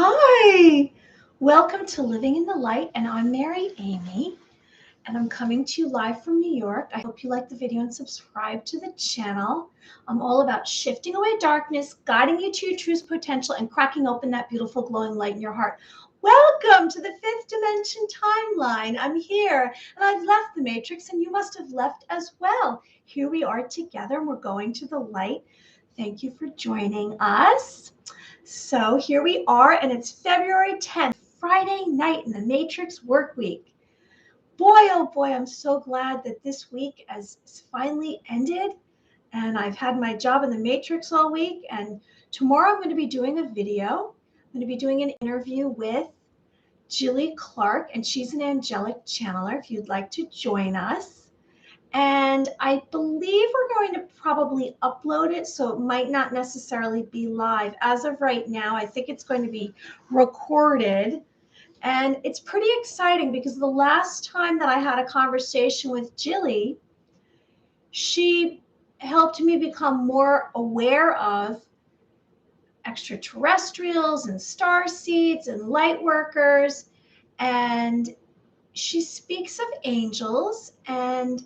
Hi, welcome to Living in the Light, and I'm Mary Amy, and I'm coming to you live from New York. I hope you like the video and subscribe to the channel. I'm all about shifting away darkness, guiding you to your truest potential, and cracking open that beautiful glowing light in your heart. Welcome to the fifth dimension timeline. I'm here, and I've left the matrix, and you must have left as well. Here we are together, and we're going to the light. Thank you for joining us. So here we are, and it's February 10th, Friday night in the Matrix work week. Boy, oh boy, I'm so glad that this week has finally ended, and I've had my job in the Matrix all week, and tomorrow I'm going to be doing a video. I'm going to be doing an interview with Jilly Clark, and she's an angelic channeler if you'd like to join us. And I believe we're going to probably upload it, so it might not necessarily be live. As of right now, I think it's going to be recorded. And it's pretty exciting because the last time that I had a conversation with Jilly, she helped me become more aware of extraterrestrials and star seeds and light workers. And she speaks of angels, and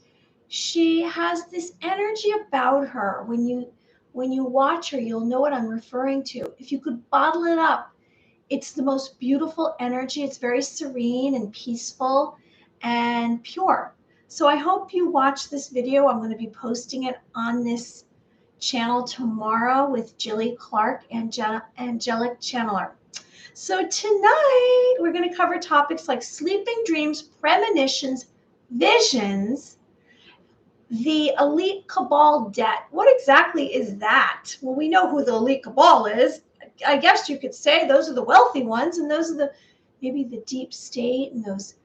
she has this energy about her. When you watch her, you'll know what I'm referring to. If you could bottle it up, it's the most beautiful energy. It's very serene and peaceful and pure. So I hope you watch this video. I'm going to be posting it on this channel tomorrow with Jilly Clark, Angelic Channeler. So tonight we're going to cover topics like sleeping dreams, premonitions, visions, the elite Cabal debt. What exactly is that? Well, we know who the elite Cabal is. I guess you could say those are the wealthy ones, and those are maybe the deep state, and those,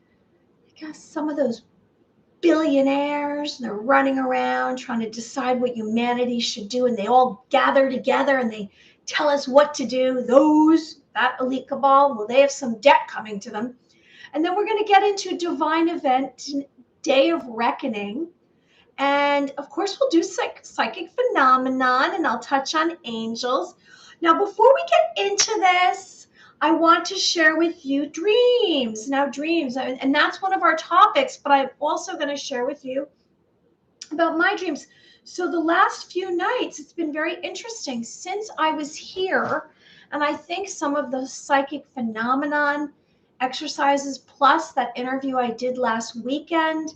I guess, some of those billionaires. They're running around trying to decide what humanity should do, and they all gather together and they tell us what to do. That elite Cabal, well, they have some debt coming to them. And then we're going to get into divine event, day of reckoning. And of course, we'll do psychic phenomenon, and I'll touch on angels. Now, before we get into this, I want to share with you dreams. Now, dreams, and that's one of our topics, but I'm also going to share with you about my dreams. So the last few nights, it's been very interesting since I was here, and I think some of the psychic phenomenon exercises, plus that interview I did last weekend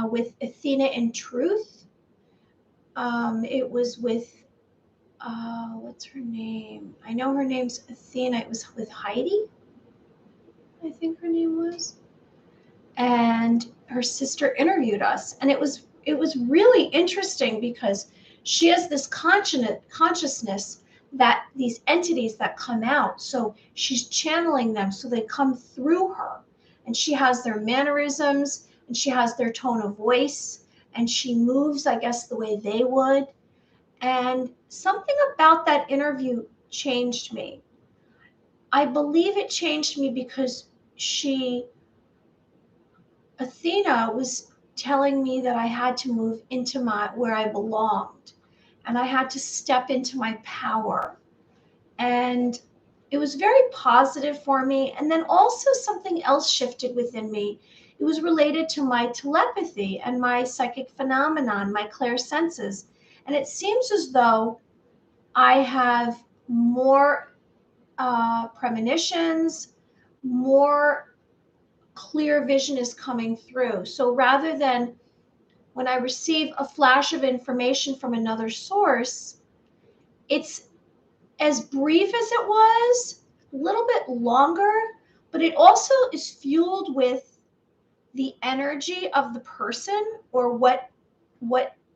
with Athena in Truth. It was with, what's her name? I know her name's Athena. It was with Heidi, I think her name was. And her sister interviewed us. And it was really interesting because she has this consciousness that these entities that come out, so she's channeling them, so they come through her. And she has their mannerisms, and she has their tone of voice, and she moves, I guess, the way they would. And something about that interview changed me. I believe it changed me because Athena was telling me that I had to move into where I belonged, and I had to step into my power. And it was very positive for me. And then also something else shifted within me. It was related to my telepathy and my psychic phenomenon, my clairsenses. And it seems as though I have more premonitions, more clear vision is coming through. So rather than when I receive a flash of information from another source, it's as brief as it was, a little bit longer, but it also is fueled with the energy of the person, or what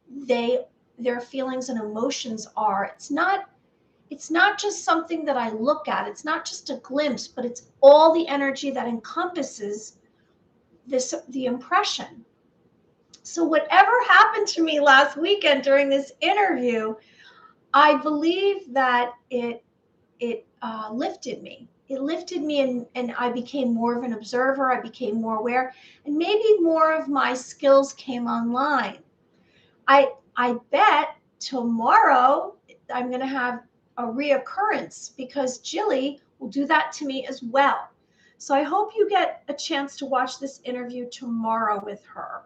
their feelings and emotions are. It's not just something that I look at. It's not just a glimpse, but it's all the energy that encompasses the impression. So whatever happened to me last weekend during this interview, I believe that it lifted me. It lifted me, and I became more of an observer. I became more aware, and maybe more of my skills came online. I bet tomorrow I'm going to have a reoccurrence because Jilly will do that to me as well. So I hope you get a chance to watch this interview tomorrow with her.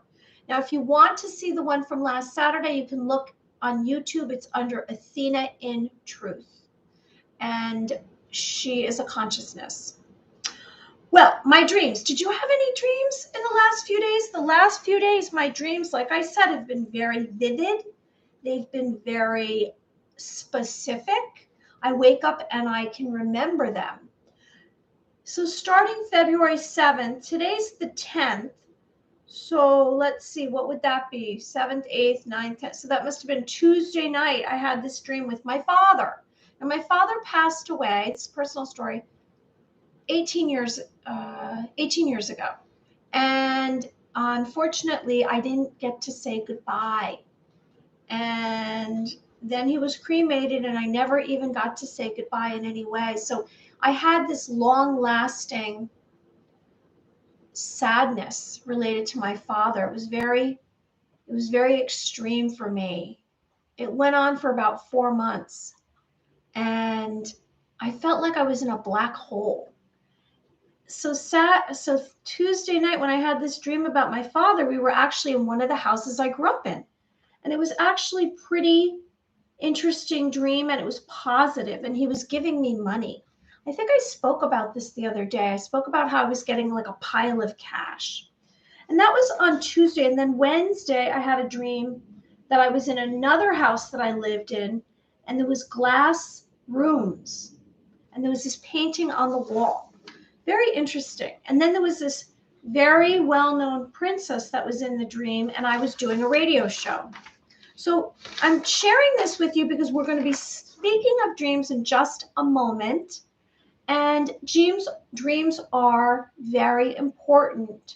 Now, if you want to see the one from last Saturday, you can look on YouTube. It's under Athena in Truth. And she is a consciousness. Well, my dreams. Did you have any dreams in the last few days? The last few days, my dreams, like I said, have been very vivid. They've been very specific. I wake up and I can remember them. So starting February 7th, today's the 10th. So let's see, what would that be? 7th, 8th, 9th, 10th. So that must have been Tuesday night. I had this dream with my father. And my father passed away. It's a personal story. 18 years ago. And unfortunately, I didn't get to say goodbye. And then he was cremated and I never even got to say goodbye in any way. So I had this long-lasting sadness related to my father. It was very extreme for me. It went on for about 4 months. And I felt like I was in a black hole. So Tuesday night when I had this dream about my father, we were actually in one of the houses I grew up in. And it was actually pretty interesting dream and it was positive and he was giving me money. I think I spoke about this the other day. I spoke about how I was getting like a pile of cash. And that was on Tuesday. And then Wednesday, I had a dream that I was in another house that I lived in and there was glass rooms and there was this painting on the wall. Very interesting. And then there was this very well-known princess that was in the dream and I was doing a radio show. So I'm sharing this with you because we're going to be speaking of dreams in just a moment. And dreams are very important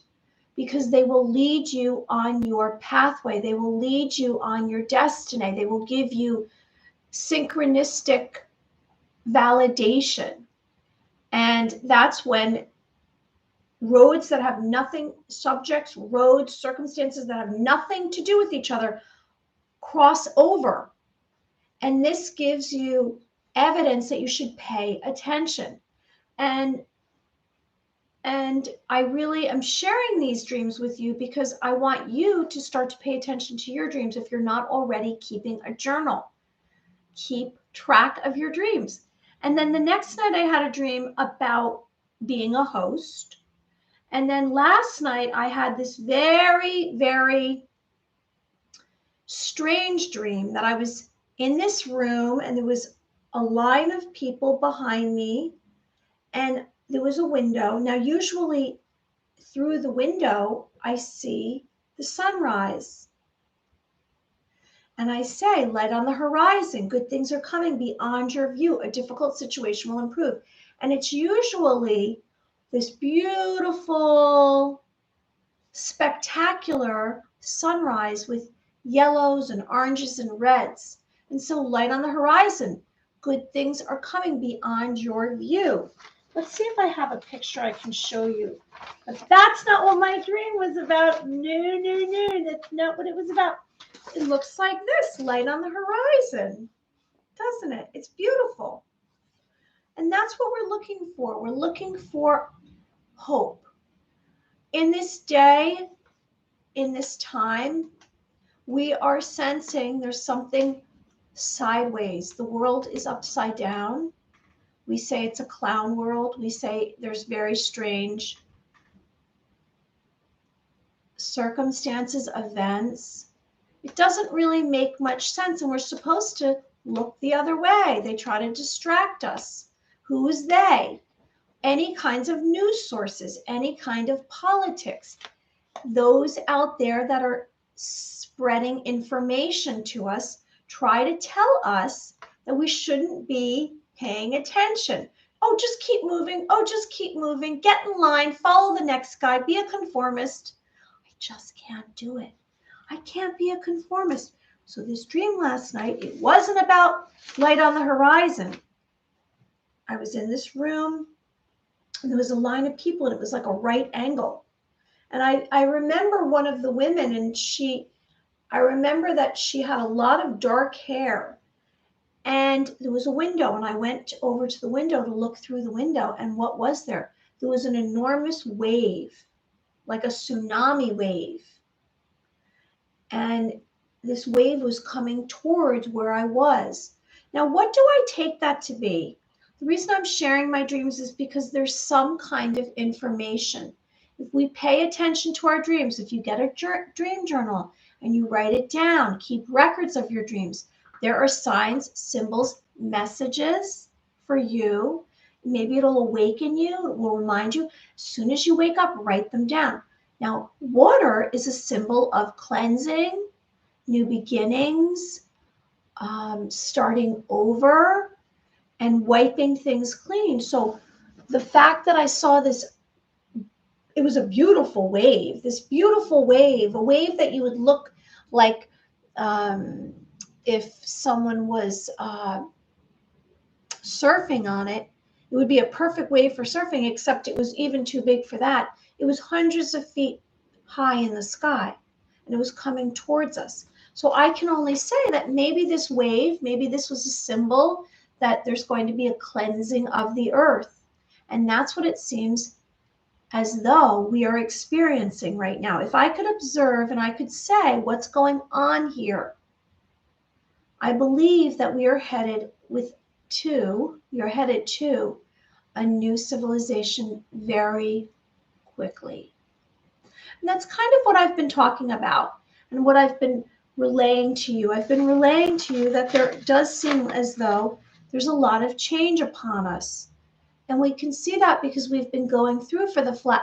because they will lead you on your pathway. They will lead you on your destiny. They will give you synchronistic validation. And that's when roads that have nothing, roads, circumstances that have nothing to do with each other cross over. And this gives you evidence that you should pay attention. And I really am sharing these dreams with you because I want you to start to pay attention to your dreams if you're not already keeping a journal. Keep track of your dreams. And then the next night I had a dream about being a host. And then last night I had this very, very strange dream that I was in this room and there was a line of people behind me and there was a window. Now, usually through the window, I see the sunrise. And I say, light on the horizon, good things are coming beyond your view. A difficult situation will improve. And it's usually this beautiful, spectacular sunrise with yellows and oranges and reds. And so light on the horizon, good things are coming beyond your view. Let's see if I have a picture I can show you. But that's not what my dream was about. No, that's not what it was about. It looks like this, light on the horizon, doesn't it? It's beautiful. And that's what we're looking for. We're looking for hope. In this day, in this time, we are sensing there's something sideways. The world is upside down. We say it's a clown world. We say there's very strange circumstances, events. It doesn't really make much sense, and we're supposed to look the other way. They try to distract us. Who is they? Any kinds of news sources, any kind of politics. Those out there that are spreading information to us try to tell us that we shouldn't be paying attention. Oh, just keep moving. Oh, just keep moving. Get in line. Follow the next guy. Be a conformist. I just can't do it. I can't be a conformist. So this dream last night, it wasn't about light on the horizon. I was in this room and there was a line of people and it was like a right angle. And I remember one of the women and I remember that she had a lot of dark hair And there was a window, and I went over to the window to look through the window, and what was there? There was an enormous wave, like a tsunami wave. And this wave was coming towards where I was. Now, what do I take that to be? The reason I'm sharing my dreams is because there's some kind of information. If we pay attention to our dreams, if you get a dream journal and you write it down, keep records of your dreams, there are signs, symbols, messages for you. Maybe it'll awaken you, it will remind you. As soon as you wake up, write them down. Now, water is a symbol of cleansing, new beginnings, starting over, and wiping things clean. So the fact that I saw this, it was a beautiful wave, this beautiful wave, a wave that you would look like if someone was surfing on it. It would be a perfect wave for surfing, except it was even too big for that. It was hundreds of feet high in the sky, and it was coming towards us. So I can only say that maybe this wave, maybe this was a symbol that there's going to be a cleansing of the earth. And that's what it seems as though we are experiencing right now. If I could observe and I could say what's going on here, I believe that we are headed to a new civilization very quickly. And that's kind of what I've been talking about and what I've been relaying to you. I've been relaying to you that there does seem as though there's a lot of change upon us. And we can see that because we've been going through, for the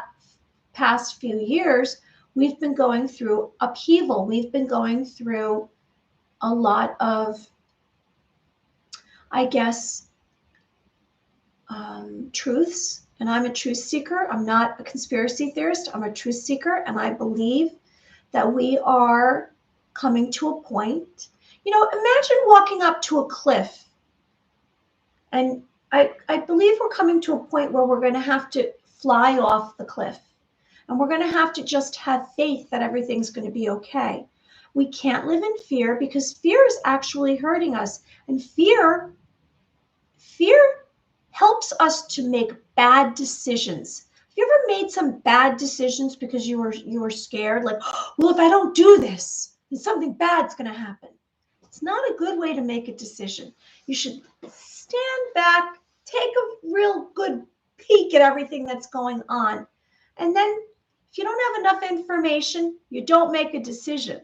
past few years, we've been going through upheaval. We've been going through a lot of, I guess, truths. And I'm a truth seeker. I'm not a conspiracy theorist. I'm a truth seeker. And I believe that we are coming to a point. You know, imagine walking up to a cliff. And I believe we're coming to a point where we're going to have to fly off the cliff. And we're going to have to just have faith that everything's going to be okay. We can't live in fear, because fear is actually hurting us. And fear helps us to make bad decisions. Have you ever made some bad decisions because you were scared? Like, well, if I don't do this, then something bad's going to happen. It's not a good way to make a decision. You should stand back, take a real good peek at everything that's going on. And then if you don't have enough information, you don't make a decision.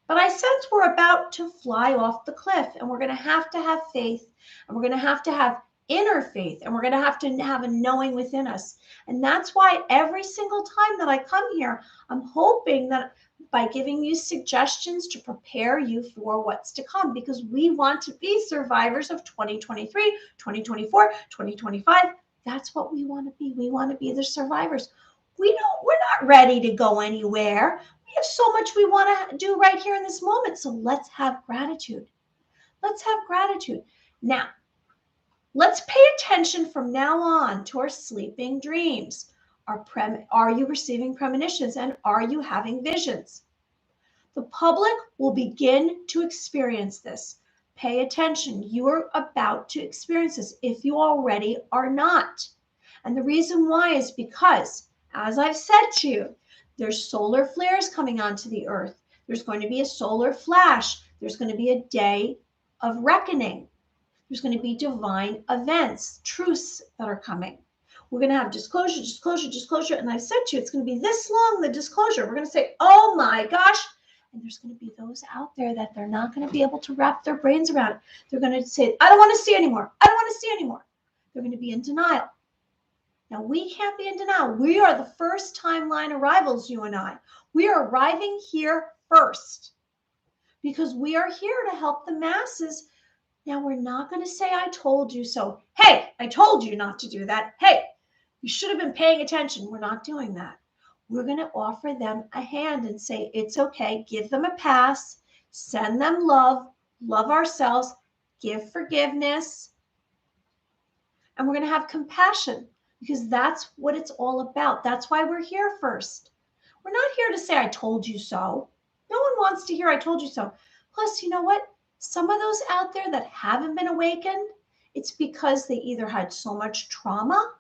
But I sense we're about to fly off the cliff, and we're going to have faith, and we're going to have inner faith, and we're going to have a knowing within us. And that's why every single time that I come here, I'm hoping that by giving you suggestions to prepare you for what's to come, because we want to be survivors of 2023, 2024, 2025. That's what we want to be. We want to be the survivors. We're not ready to go anywhere. We have so much we want to do right here in this moment. So let's have gratitude. Let's have gratitude. Now, let's pay attention from now on to our sleeping dreams. Are you receiving premonitions, and are you having visions? The public will begin to experience this. Pay attention. You are about to experience this if you already are not. And the reason why is because, as I've said to you, there's solar flares coming onto the earth. There's going to be a solar flash. There's going to be a day of reckoning. There's going to be divine events, truths that are coming. We're going to have disclosure. And I've said to you, it's going to be this long, the disclosure. We're going to say, oh my gosh. And there's going to be those out there that they're not going to be able to wrap their brains around it. They're going to say, I don't want to see anymore. I don't want to see anymore. They're going to be in denial. Now, we can't be in denial. We are the first timeline arrivals, you and I. We are arriving here first because we are here to help the masses. Now, we're not going to say, I told you so. Hey, I told you not to do that. Hey, you should have been paying attention. We're not doing that. We're going to offer them a hand and say, it's okay. Give them a pass. Send them love. Love ourselves. Give forgiveness. And we're going to have compassion, because that's what it's all about. That's why we're here first. We're not here to say, I told you so. No one wants to hear, I told you so. Plus, you know what? Some of those out there that haven't been awakened, it's because they either had so much trauma.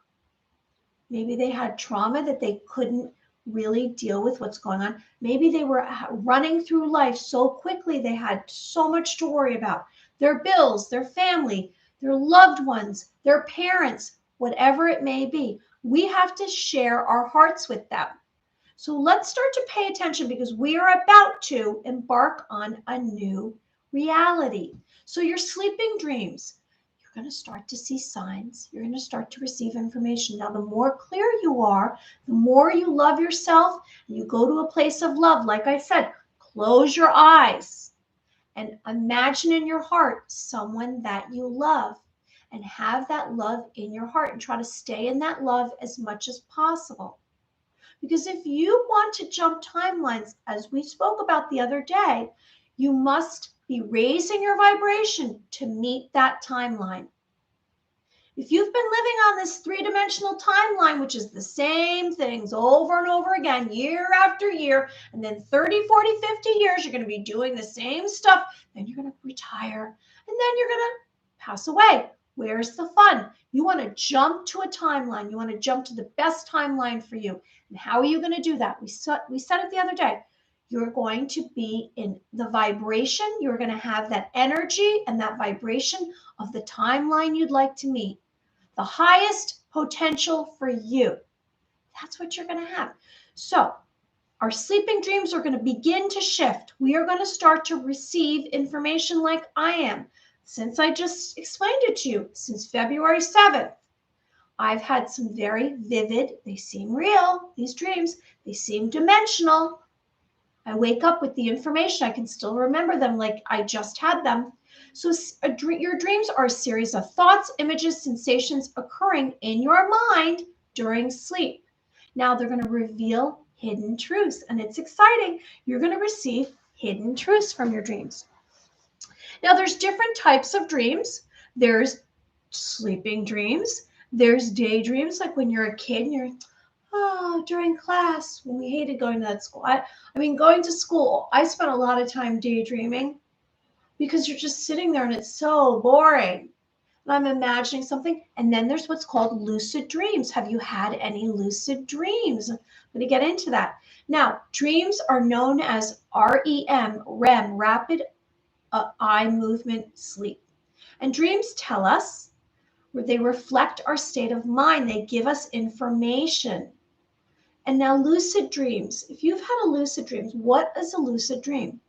Maybe they had trauma that they couldn't really deal with what's going on. Maybe they were running through life so quickly, they had so much to worry about. Their bills, their family, their loved ones, their parents, whatever it may be. We have to share our hearts with them. So let's start to pay attention because we are about to embark on a new reality. So your sleeping dreams, you're going to start to see signs. You're going to start to receive information. Now, the more clear you are, the more you love yourself, and you go to a place of love. Like I said, close your eyes and imagine in your heart someone that you love, and have that love in your heart and try to stay in that love as much as possible. Because if you want to jump timelines, as we spoke about the other day, you must be raising your vibration to meet that timeline. If you've been living on this three-dimensional timeline, which is the same things over and over again, year after year, and then 30, 40, 50 years, you're going to be doing the same stuff, then you're going to retire, and then you're going to pass away. Where's the fun? You want to jump to a timeline. You want to jump to the best timeline for you. And how are you going to do that? We said it the other day. You're going to be in the vibration. You're going to have that energy and that vibration of the timeline you'd like to meet. The highest potential for you. That's what you're going to have. So our sleeping dreams are going to begin to shift. We are going to start to receive information like I am. Since I just explained it to you, since February 7th, I've had some very vivid, they seem real, these dreams, they seem dimensional. I wake up with the information. I can still remember them like I just had them. So your dreams are a series of thoughts, images, sensations occurring in your mind during sleep. Now they're going to reveal hidden truths, and it's exciting. You're going to receive hidden truths from your dreams. Now, there's different types of dreams. There's sleeping dreams. There's daydreams, like when you're a kid and you're, during class, when we hated going to that school. I mean, going to school, I spent a lot of time daydreaming because you're just sitting there and it's so boring. And I'm imagining something. And then there's what's called lucid dreams. Have you had any lucid dreams? I'm going to get into that. Now, dreams are known as REM, rapid eye movement sleep. And dreams tell us, where they reflect our state of mind. They give us information. And now lucid dreams. If you've had a lucid dream, what is a lucid dream?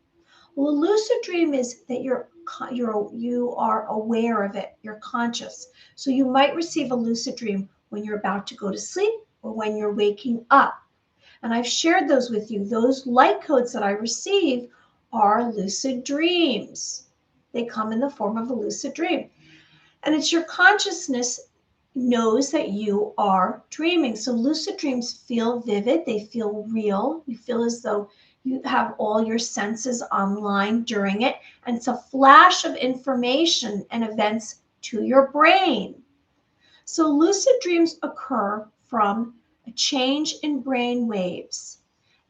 Well, a lucid dream is that you are aware of it. You're conscious. So you might receive a lucid dream when you're about to go to sleep or when you're waking up. And I've shared those with you. Those light codes that I receive are lucid dreams. They come in the form of a lucid dream. And it's your consciousness knows that you are dreaming. So lucid dreams feel vivid. They feel real. You feel as though you have all your senses online during it. And it's a flash of information and events to your brain. So lucid dreams occur from a change in brain waves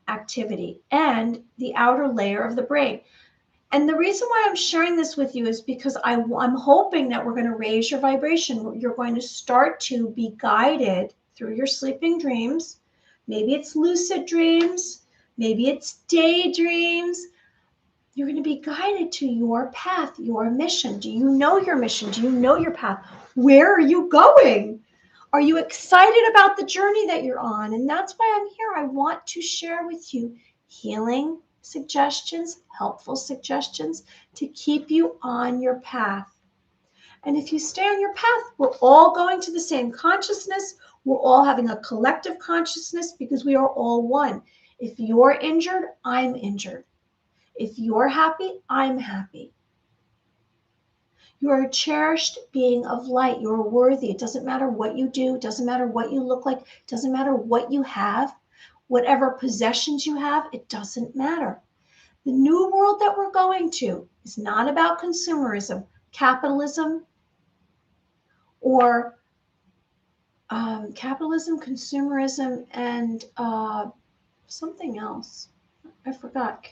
activity and the outer layer of the brain. And the reason why I'm sharing this with you is because I'm hoping that we're going to raise your vibration. You're going to start to be guided through your sleeping dreams. Maybe it's lucid dreams. Maybe it's daydreams. You're going to be guided to your path, your mission. Do you know your mission? Do you know your path? Where are you going? Are you excited about the journey that you're on? And that's why I'm here. I want to share with you healing suggestions, helpful suggestions to keep you on your path. And if you stay on your path, we're all going to the same consciousness. We're all having a collective consciousness because we are all one. If you're injured, I'm injured. If you're happy, I'm happy. You are a cherished being of light. You're worthy. It doesn't matter what you do. It doesn't matter what you look like. It doesn't matter what you have. Whatever possessions you have, it doesn't matter. The new world that we're going to is not about consumerism, capitalism, or capitalism, consumerism, and something else. I forgot.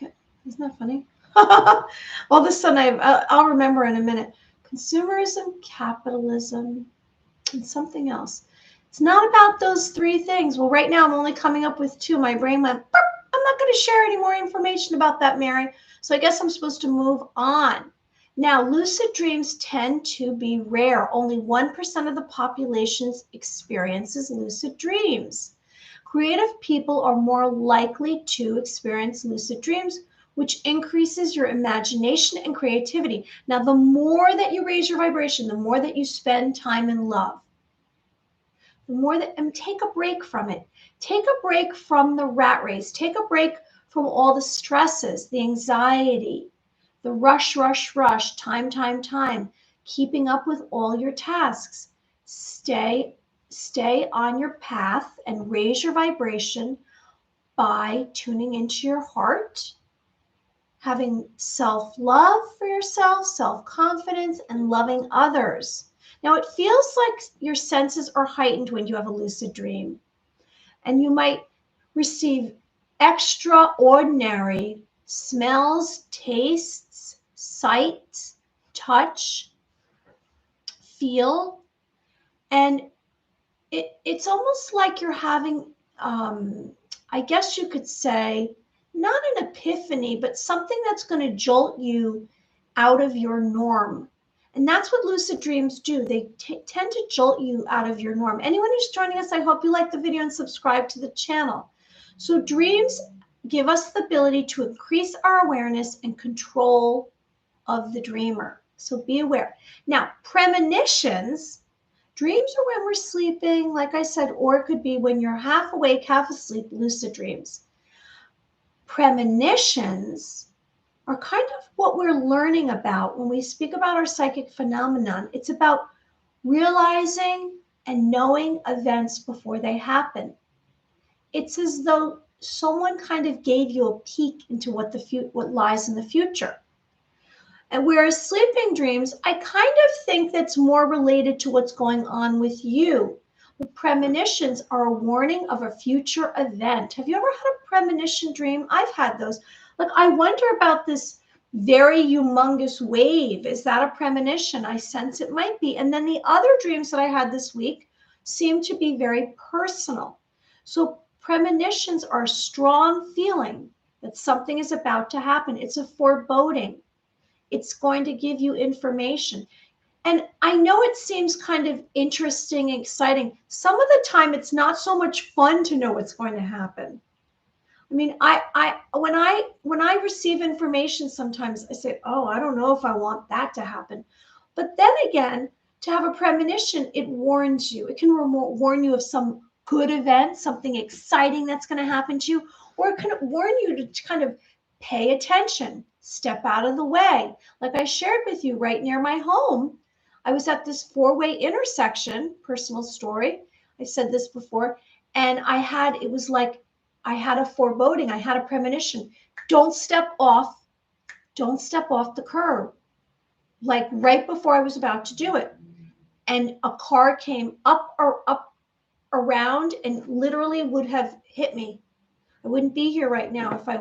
Isn't that funny? All of a sudden, I'll remember in a minute. Consumerism, capitalism, and something else. It's not about those three things. Well, right now I'm only coming up with two. My brain went, "Burp, I'm not going to share any more information about that, Mary. So I guess I'm supposed to move on. Now, lucid dreams tend to be rare. Only 1% of the population experiences lucid dreams. Creative people are more likely to experience lucid dreams, which increases your imagination and creativity. Now, the more that you raise your vibration, the more that you spend time in love, the more that, and take a break from it. Take a break from the rat race. Take a break from all the stresses, the anxiety, the rush, rush, rush, time, keeping up with all your tasks. Stay on your path and raise your vibration by tuning into your heart, having self-love for yourself, self-confidence, and loving others. Now, it feels like your senses are heightened when you have a lucid dream, and you might receive extraordinary smells, tastes, sight, touch, feel, and it's almost like you're having, I guess you could say, not an epiphany, but something that's going to jolt you out of your norm. And that's what lucid dreams do. They tend to jolt you out of your norm. Anyone who's joining us, I hope you like the video and subscribe to the channel. So dreams give us the ability to increase our awareness and control of the dreamer. So be aware. Now, premonitions. Dreams are when we're sleeping, like I said, or it could be when you're half awake, half asleep, lucid dreams. Premonitions are kind of what we're learning about when we speak about our psychic phenomenon. It's about realizing and knowing events before they happen. It's as though someone kind of gave you a peek into what lies in the future. And whereas sleeping dreams, I kind of think that's more related to what's going on with you. But premonitions are a warning of a future event. Have you ever had a premonition dream? I've had those. Like, I wonder about this very humongous wave. Is that a premonition? I sense it might be. And then the other dreams that I had this week seem to be very personal. So premonitions are a strong feeling that something is about to happen. It's a foreboding. It's going to give you information. And I know it seems kind of interesting, exciting. Some of the time it's not so much fun to know what's going to happen. I mean, when I receive information, sometimes I say, oh, I don't know if I want that to happen. But then again, to have a premonition, it warns you. It can warn you of some good event, something exciting that's going to happen to you, or it can warn you to kind of pay attention, step out of the way. Like I shared with you, right near my home, I was at this four-way intersection, personal story. I said this before, and it was like I had a foreboding, I had a premonition. Don't step off the curb, like right before I was about to do it. And a car came up around and literally would have hit me. I wouldn't be here right now if I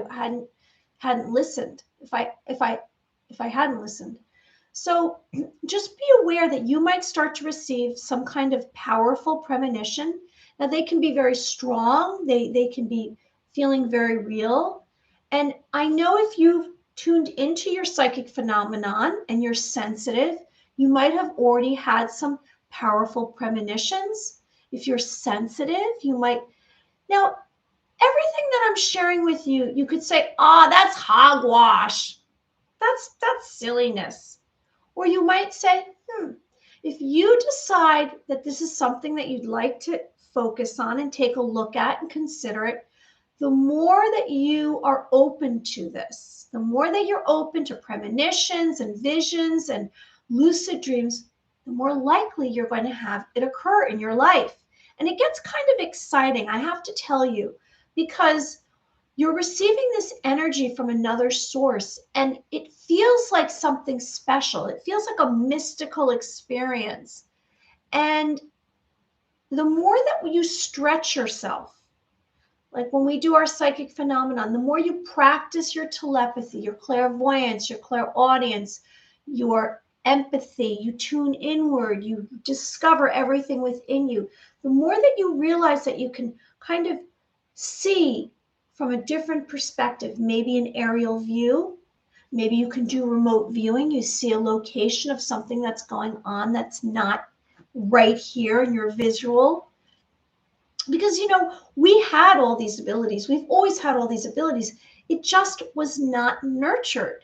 hadn't listened, if I hadn't listened. So just be aware that you might start to receive some kind of powerful premonition. Now, they can be very strong. They can be feeling very real. And I know if you've tuned into your psychic phenomenon and you're sensitive, you might have already had some powerful premonitions. If you're sensitive, you might. Now, everything that I'm sharing with you, you could say, that's hogwash. That's silliness. Or you might say, if you decide that this is something that you'd like to focus on and take a look at and consider it, the more that you are open to this, the more that you're open to premonitions and visions and lucid dreams, the more likely you're going to have it occur in your life. And it gets kind of exciting, I have to tell you, because you're receiving this energy from another source, and it feels like something special. It feels like a mystical experience. And the more that you stretch yourself, Like when we do our psychic phenomenon, the more you practice your telepathy, your clairvoyance, your clairaudience, your empathy, you tune inward, you discover everything within you, the more that you realize that you can kind of see from a different perspective, maybe an aerial view, maybe you can do remote viewing, you see a location of something that's going on that's not right here in your visual. Because, you know, we had all these abilities. We've always had all these abilities. It just was not nurtured.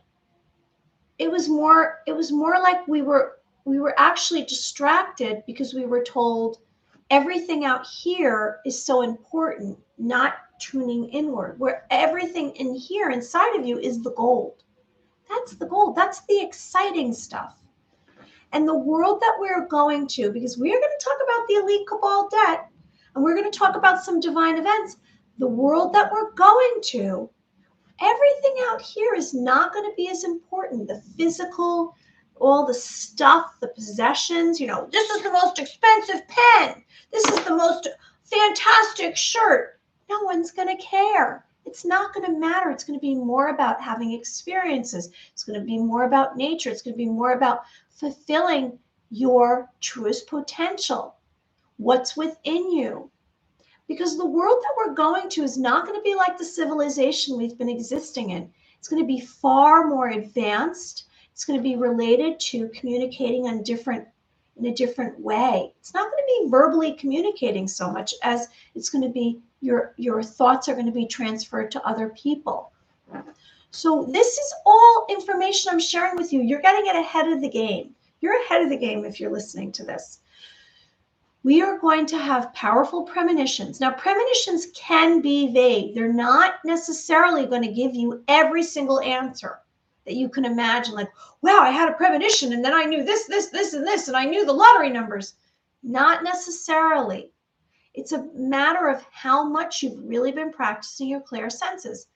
It was more like we were actually distracted because we were told everything out here is so important, not tuning inward, where everything in here inside of you is the gold. That's the gold. That's the exciting stuff. And the world that we're going to, because we are going to talk about the elite cabal debt, and we're going to talk about some divine events, the world that we're going to, everything out here is not going to be as important. The physical, all the stuff, the possessions, you know, this is the most expensive pen. This is the most fantastic shirt. No one's going to care. It's not going to matter. It's going to be more about having experiences. It's going to be more about nature. It's going to be more about fulfilling your truest potential. What's within you? Because the world that we're going to is not going to be like the civilization we've been existing in. It's going to be far more advanced. It's going to be related to communicating in a different way. It's not going to be verbally communicating so much as it's going to be your thoughts are going to be transferred to other people. So this is all information I'm sharing with you. You're getting it ahead of the game. You're ahead of the game if you're listening to this. We are going to have powerful premonitions. Now, premonitions can be vague. They're not necessarily going to give you every single answer that you can imagine. Like, wow, I had a premonition and then I knew this, this, this, and this, and I knew the lottery numbers. Not necessarily. It's a matter of how much you've really been practicing your clear senses.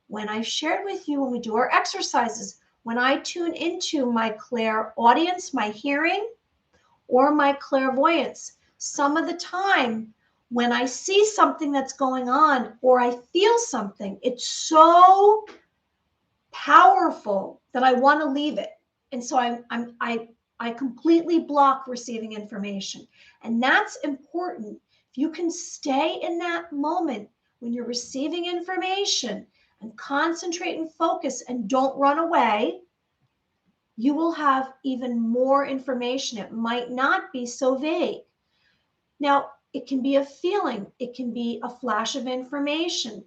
When I've shared with you, when we do our exercises, when I tune into my clairaudience, my hearing, or my clairvoyance, some of the time when I see something that's going on or I feel something, it's so powerful that I want to leave it. And so I completely block receiving information. And that's important. If you can stay in that moment when you're receiving information and concentrate and focus and don't run away, you will have even more information. It might not be so vague. Now, it can be a feeling, it can be a flash of information,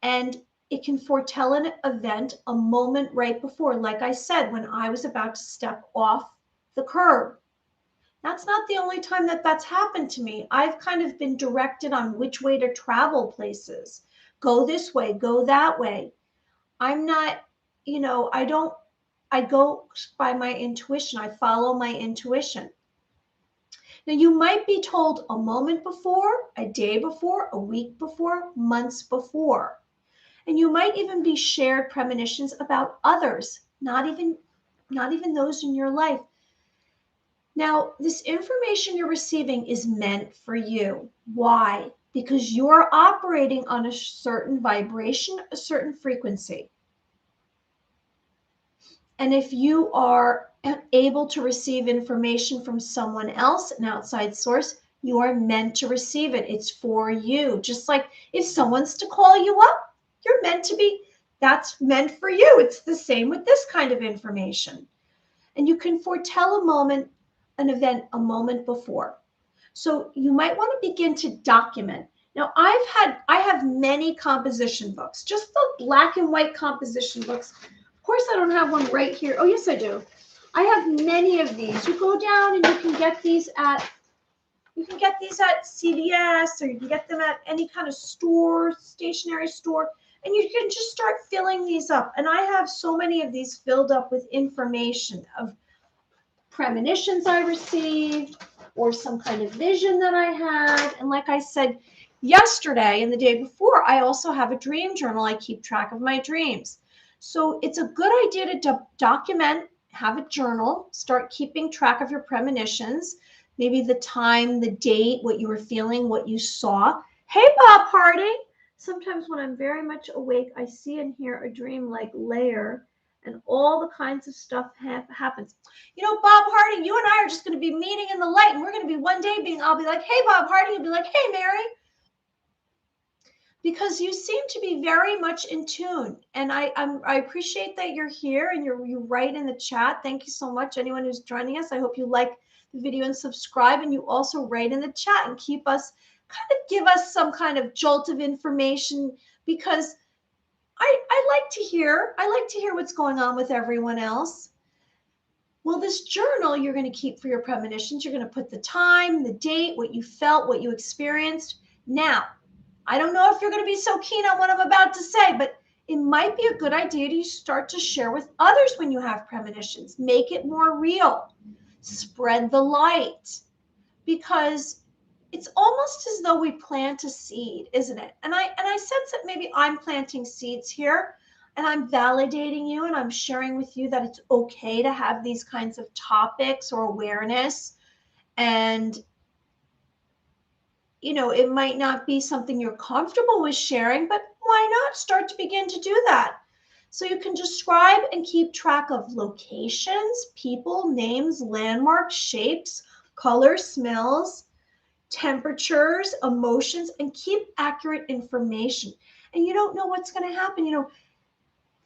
and it can foretell an event a moment right before. Like I said, when I was about to step off the curb. That's not the only time that that's happened to me. I've kind of been directed on which way to travel places. Go this way, go that way. I'm not, I go by my intuition. I follow my intuition. Now, you might be told a moment before, a day before, a week before, months before. And you might even be shared premonitions about others, not even those in your life. Now, this information you're receiving is meant for you. Why? Because you're operating on a certain vibration, a certain frequency. And if you are able to receive information from someone else, an outside source, you are meant to receive it. It's for you. Just like if someone's to call you up, you're meant to be, that's meant for you. It's the same with this kind of information. And you can foretell a moment, an event a moment before. So you might want to begin to document. Now, I have many composition books, just the black and white composition books. Of course, I don't have one right here. Oh, yes, I do. I have many of these. You go down and you can get these at CVS, or you can get them at any kind of store, stationery store, and you can just start filling these up. And I have so many of these filled up with information of premonitions I received or some kind of vision that I had. And like I said yesterday and the day before, I also have a dream journal. I keep track of my dreams. So it's a good idea to document, have a journal, start keeping track of your premonitions, maybe the time, the date, what you were feeling, what you saw. Hey, Bob Harding, Sometimes when I'm very much awake, I see and hear a dream-like layer, and all the kinds of stuff happens. You know, Bob Harding, you and I are just going to be meeting in the light, and we're going to be one day I'll be like, hey, Bob Harding, you'll be like, hey, Mary. Because you seem to be very much in tune, and I appreciate that you're here and you write in the chat. Thank you so much, anyone who's joining us. I hope you like the video and subscribe, and you also write in the chat and keep us, give us some kind of jolt of information, because I like to hear what's going on with everyone else. Well, this journal you're going to keep for your premonitions. You're going to put the time, the date, what you felt, what you experienced. Now, I don't know if you're going to be so keen on what I'm about to say, but it might be a good idea to start to share with others when you have premonitions. Make it more real. Spread the light, because it's almost as though we plant a seed, isn't it? And I sense that maybe I'm planting seeds here, and I'm validating you, and I'm sharing with you that it's okay to have these kinds of topics or awareness. And you know, it might not be something you're comfortable with sharing, but why not start to begin to do that? So you can describe and keep track of locations, people, names, landmarks, shapes, colors, smells, temperatures, emotions, and keep accurate information. And you don't know what's going to happen. You know,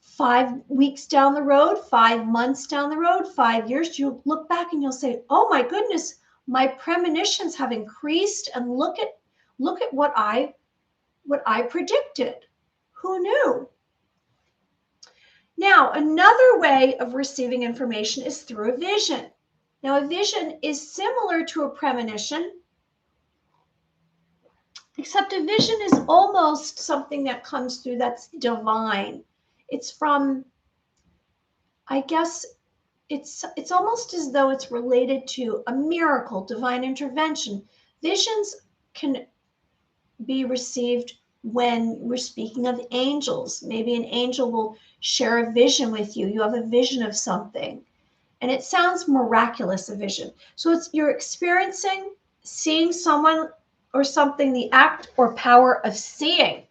5 weeks down the road, 5 months down the road, 5 years, you'll look back and you'll say, oh my goodness, my premonitions have increased, and look at what I predicted. Who knew? Now, another way of receiving information is through a vision. Now, a vision is similar to a premonition, except a vision is almost something that comes through that's divine. It's from, I guess, it's almost as though it's related to a miracle, divine intervention. Visions can be received when we're speaking of angels. Maybe an angel will share a vision with you. You have a vision of something, and it sounds miraculous, a vision. So it's you're experiencing, seeing someone or something, the act or power of seeing.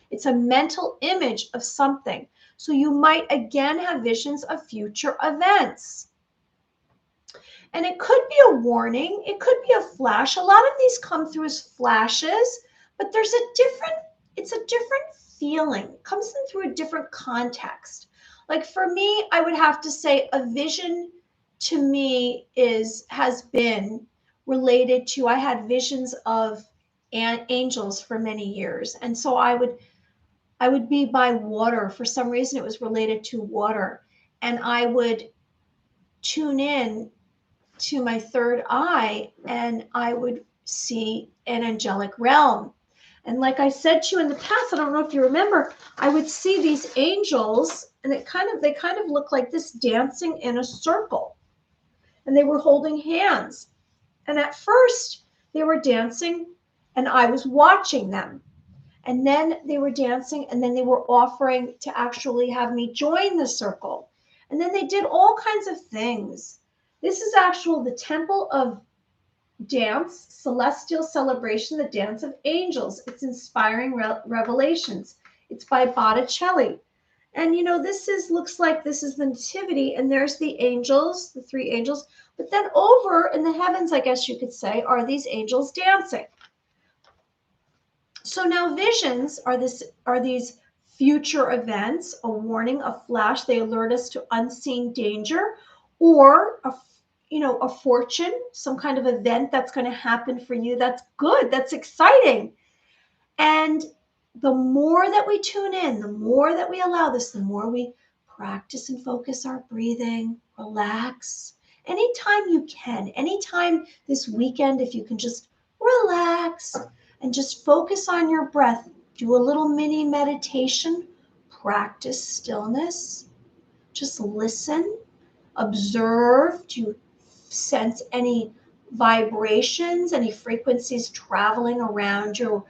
It's a mental image of something. So you might again have visions of future events. And it could be a warning, it could be a flash. A lot of these come through as flashes, but it's a different feeling. It comes in through a different context. Like for me, I would have to say a vision to me has been related to, I had visions of angels for many years. And so I would be by water. For some reason, it was related to water. And I would tune in to my third eye, and I would see an angelic realm. And like I said to you in the past, I don't know if you remember, I would see these angels, and they kind of look like this, dancing in a circle. And they were holding hands. And at first they were dancing and I was watching them. And then they were dancing, and then they were offering to actually have me join the circle. And then they did all kinds of things. This is the Temple of Dance, Celestial Celebration, the Dance of Angels. It's Inspiring Revelations. It's by Botticelli. And you know, looks like this is the Nativity, and there's the angels, the 3 angels. But then over in the heavens, I guess you could say, are these angels dancing. So now visions are these future events, a warning, a flash. They alert us to unseen danger, or a fortune, some kind of event that's going to happen for you. That's good. That's exciting. And the more that we tune in, the more that we allow this, the more we practice and focus our breathing, relax. Anytime you can, anytime this weekend, if you can just relax and just focus on your breath, do a little mini meditation, practice stillness, just listen, observe. Do you sense any vibrations, any frequencies traveling around your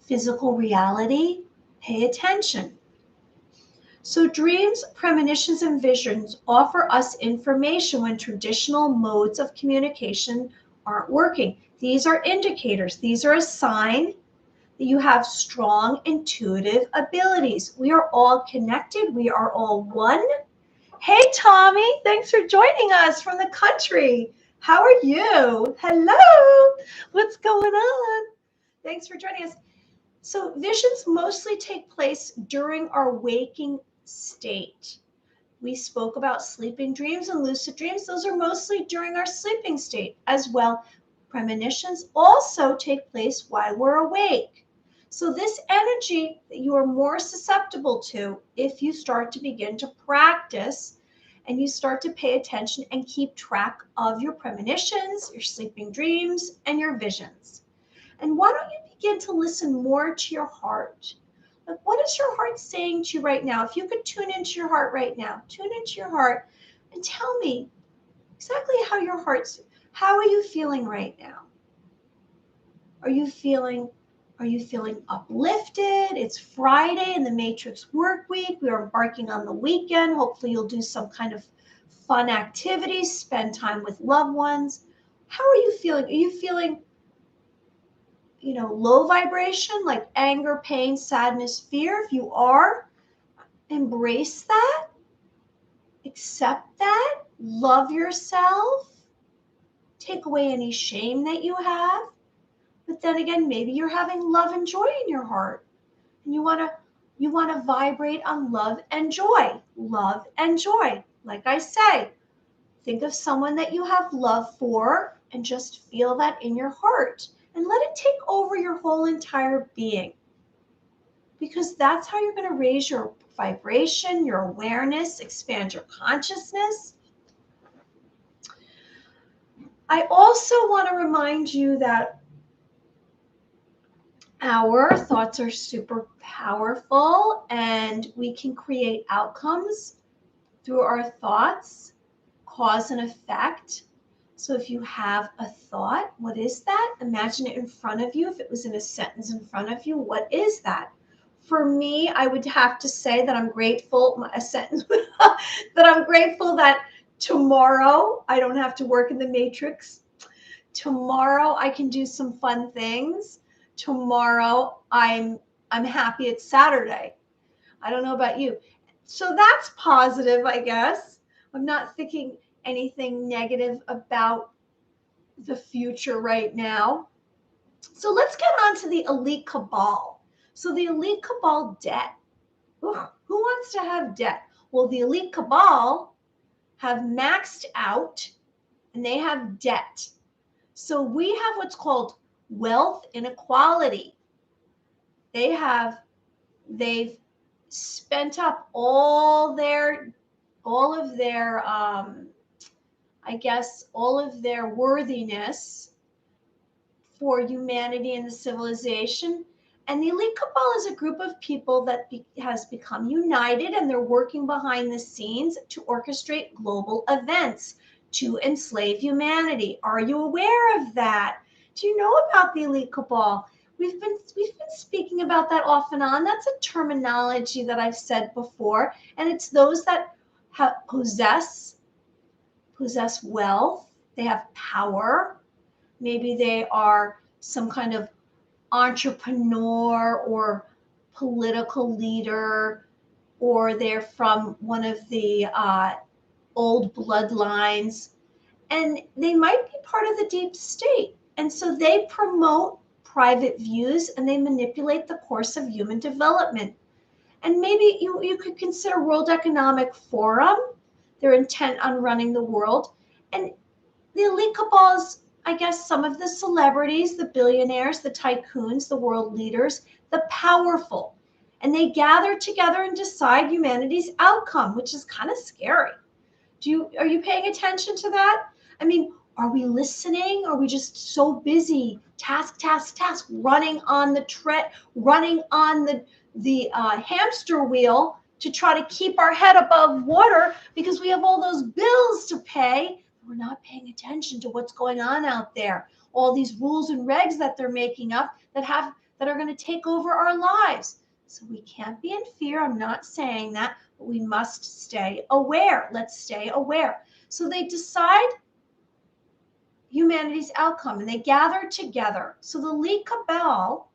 physical reality? Pay attention. So dreams, premonitions, and visions offer us information when traditional modes of communication aren't working. These are indicators. These are a sign that you have strong intuitive abilities. We are all connected. We are all one. Hey, Tommy, thanks for joining us from the country. How are you? Hello. What's going on? Thanks for joining us. So visions mostly take place during our waking state. We spoke about sleeping dreams and lucid dreams. Those are mostly during our sleeping state as well. Premonitions also take place while we're awake. So this energy that you are more susceptible to if you start to begin to practice and you start to pay attention and keep track of your premonitions, your sleeping dreams, and your visions. And why don't you begin to listen more to your heart? Like, what is your heart saying to you right now? If you could tune into your heart right now, tune into your heart and tell me exactly how are you feeling right now? Are you feeling uplifted? It's Friday in the Matrix work week. We are embarking on the weekend. Hopefully you'll do some kind of fun activities, spend time with loved ones. How are you feeling? Are you feeling low vibration, like anger, pain, sadness, fear? If you are, embrace that, accept that, love yourself, take away any shame that you have. But then again, maybe you're having love and joy in your heart, and you want to vibrate on love and joy. Love and joy. Like I say, think of someone that you have love for and just feel that in your heart and let it take over your whole entire being. Because that's how you're going to raise your vibration, your awareness, expand your consciousness. I also want to remind you that our thoughts are super powerful and we can create outcomes through our thoughts, cause and effect. So if you have a thought, what is that? Imagine it in front of you. If it was in a sentence in front of you, what is that? For me, I would have to say that I'm grateful, a sentence, that I'm grateful that tomorrow I don't have to work in the Matrix. Tomorrow I can do some fun things. Tomorrow I'm happy it's Saturday. I don't know about you. So that's positive, I guess. I'm not thinking anything negative about the future right now. So let's get on to the elite cabal. So the elite cabal debt. Ugh, who wants to have debt? Well, the elite cabal have maxed out and they have debt. So we have what's called wealth inequality. They've spent up all of their all of their worthiness for humanity and the civilization. And the elite cabal is a group of people that has become united, and they're working behind the scenes to orchestrate global events to enslave humanity. Are you aware of that? Do you know about the elite cabal? We've been speaking about that off and on. That's a terminology that I've said before, and it's those that possess wealth. They have power. Maybe they are some kind of entrepreneur or political leader, or they're from one of the old bloodlines, and they might be part of the deep state. And so they promote private views and they manipulate the course of human development. And maybe you could consider World Economic Forum. They're intent on running the world. And the elite cabals, I guess, some of the celebrities, the billionaires, the tycoons, the world leaders, the powerful. And they gather together and decide humanity's outcome, which is kind of scary. Are you paying attention to that? I mean, are we listening? Are we just so busy, task, running on the hamster wheel to try to keep our head above water because we have all those bills to pay? We're not paying attention to what's going on out there. All these rules and regs that they're making up that are going to take over our lives. So we can't be in fear. I'm not saying that, but we must stay aware. Let's stay aware. So they decide humanity's outcome and they gather together. So the elite cabal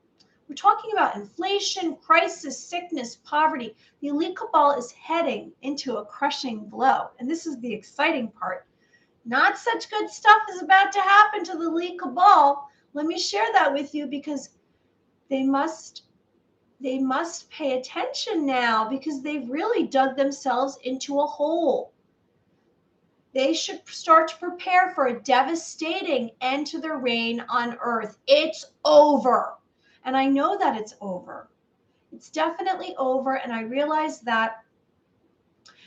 We're talking about inflation, crisis, sickness, poverty. The elite cabal is heading into a crushing blow. And this is the exciting part. Not such good stuff is about to happen to the elite cabal. Let me share that with you because they must pay attention now because they've really dug themselves into a hole. They should start to prepare for a devastating end to their reign on earth. It's over. And I know that it's over. It's definitely over. And I realize that.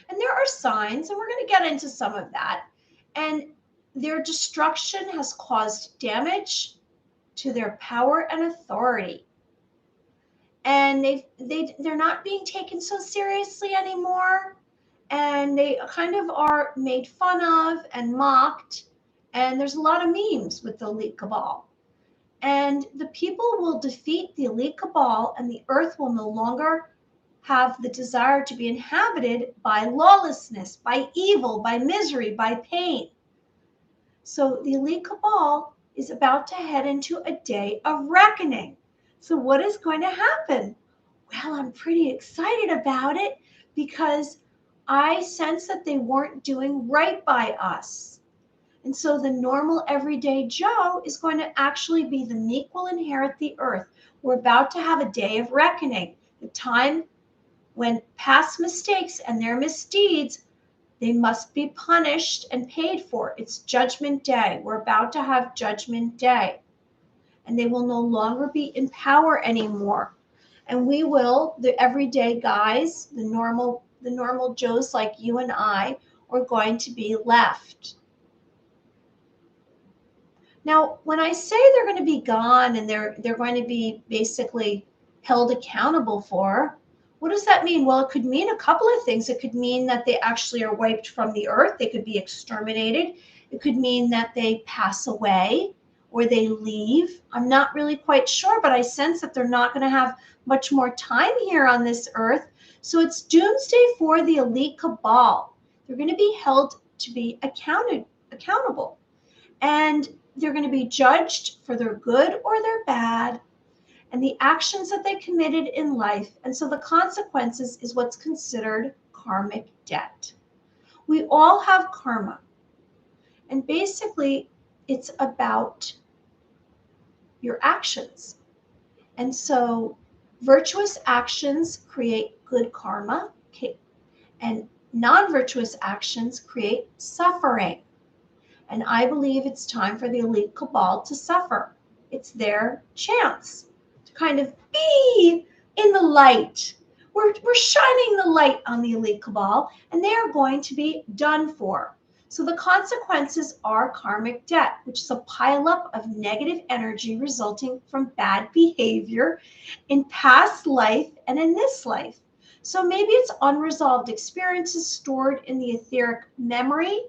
And there are signs, and we're going to get into some of that. And their destruction has caused damage to their power and authority. And they're not being taken so seriously anymore. And they kind of are made fun of and mocked. And there's a lot of memes with the elite cabal. And the people will defeat the elite cabal, and the earth will no longer have the desire to be inhabited by lawlessness, by evil, by misery, by pain. So the elite cabal is about to head into a day of reckoning. So what is going to happen? Well, I'm pretty excited about it because I sense that they weren't doing right by us. And so the normal everyday Joe is going to actually be the meek will inherit the earth. We're about to have a day of reckoning, the time when past mistakes and their misdeeds, they must be punished and paid for. It's Judgment Day. We're about to have Judgment Day. And they will no longer be in power anymore. And we will, the everyday guys, the normal Joes like you and I, are going to be left. Now, when I say they're going to be gone and they're going to be basically held accountable for, what does that mean? Well, it could mean a couple of things. It could mean that they actually are wiped from the earth. They could be exterminated. It could mean that they pass away or they leave. I'm not really quite sure, but I sense that they're not going to have much more time here on this earth. So it's doomsday for the elite cabal. They're going to be held to be accountable. And they're going to be judged for their good or their bad and the actions that they committed in life. And so the consequences is what's considered karmic debt. We all have karma. And basically, it's about your actions. And so virtuous actions create good karma, and non-virtuous actions create suffering. And I believe it's time for the elite cabal to suffer. It's their chance to kind of be in the light. We're shining the light on the elite cabal, and they are going to be done for. So the consequences are karmic debt, which is a pileup of negative energy resulting from bad behavior in past life and in this life. So maybe it's unresolved experiences stored in the etheric memory.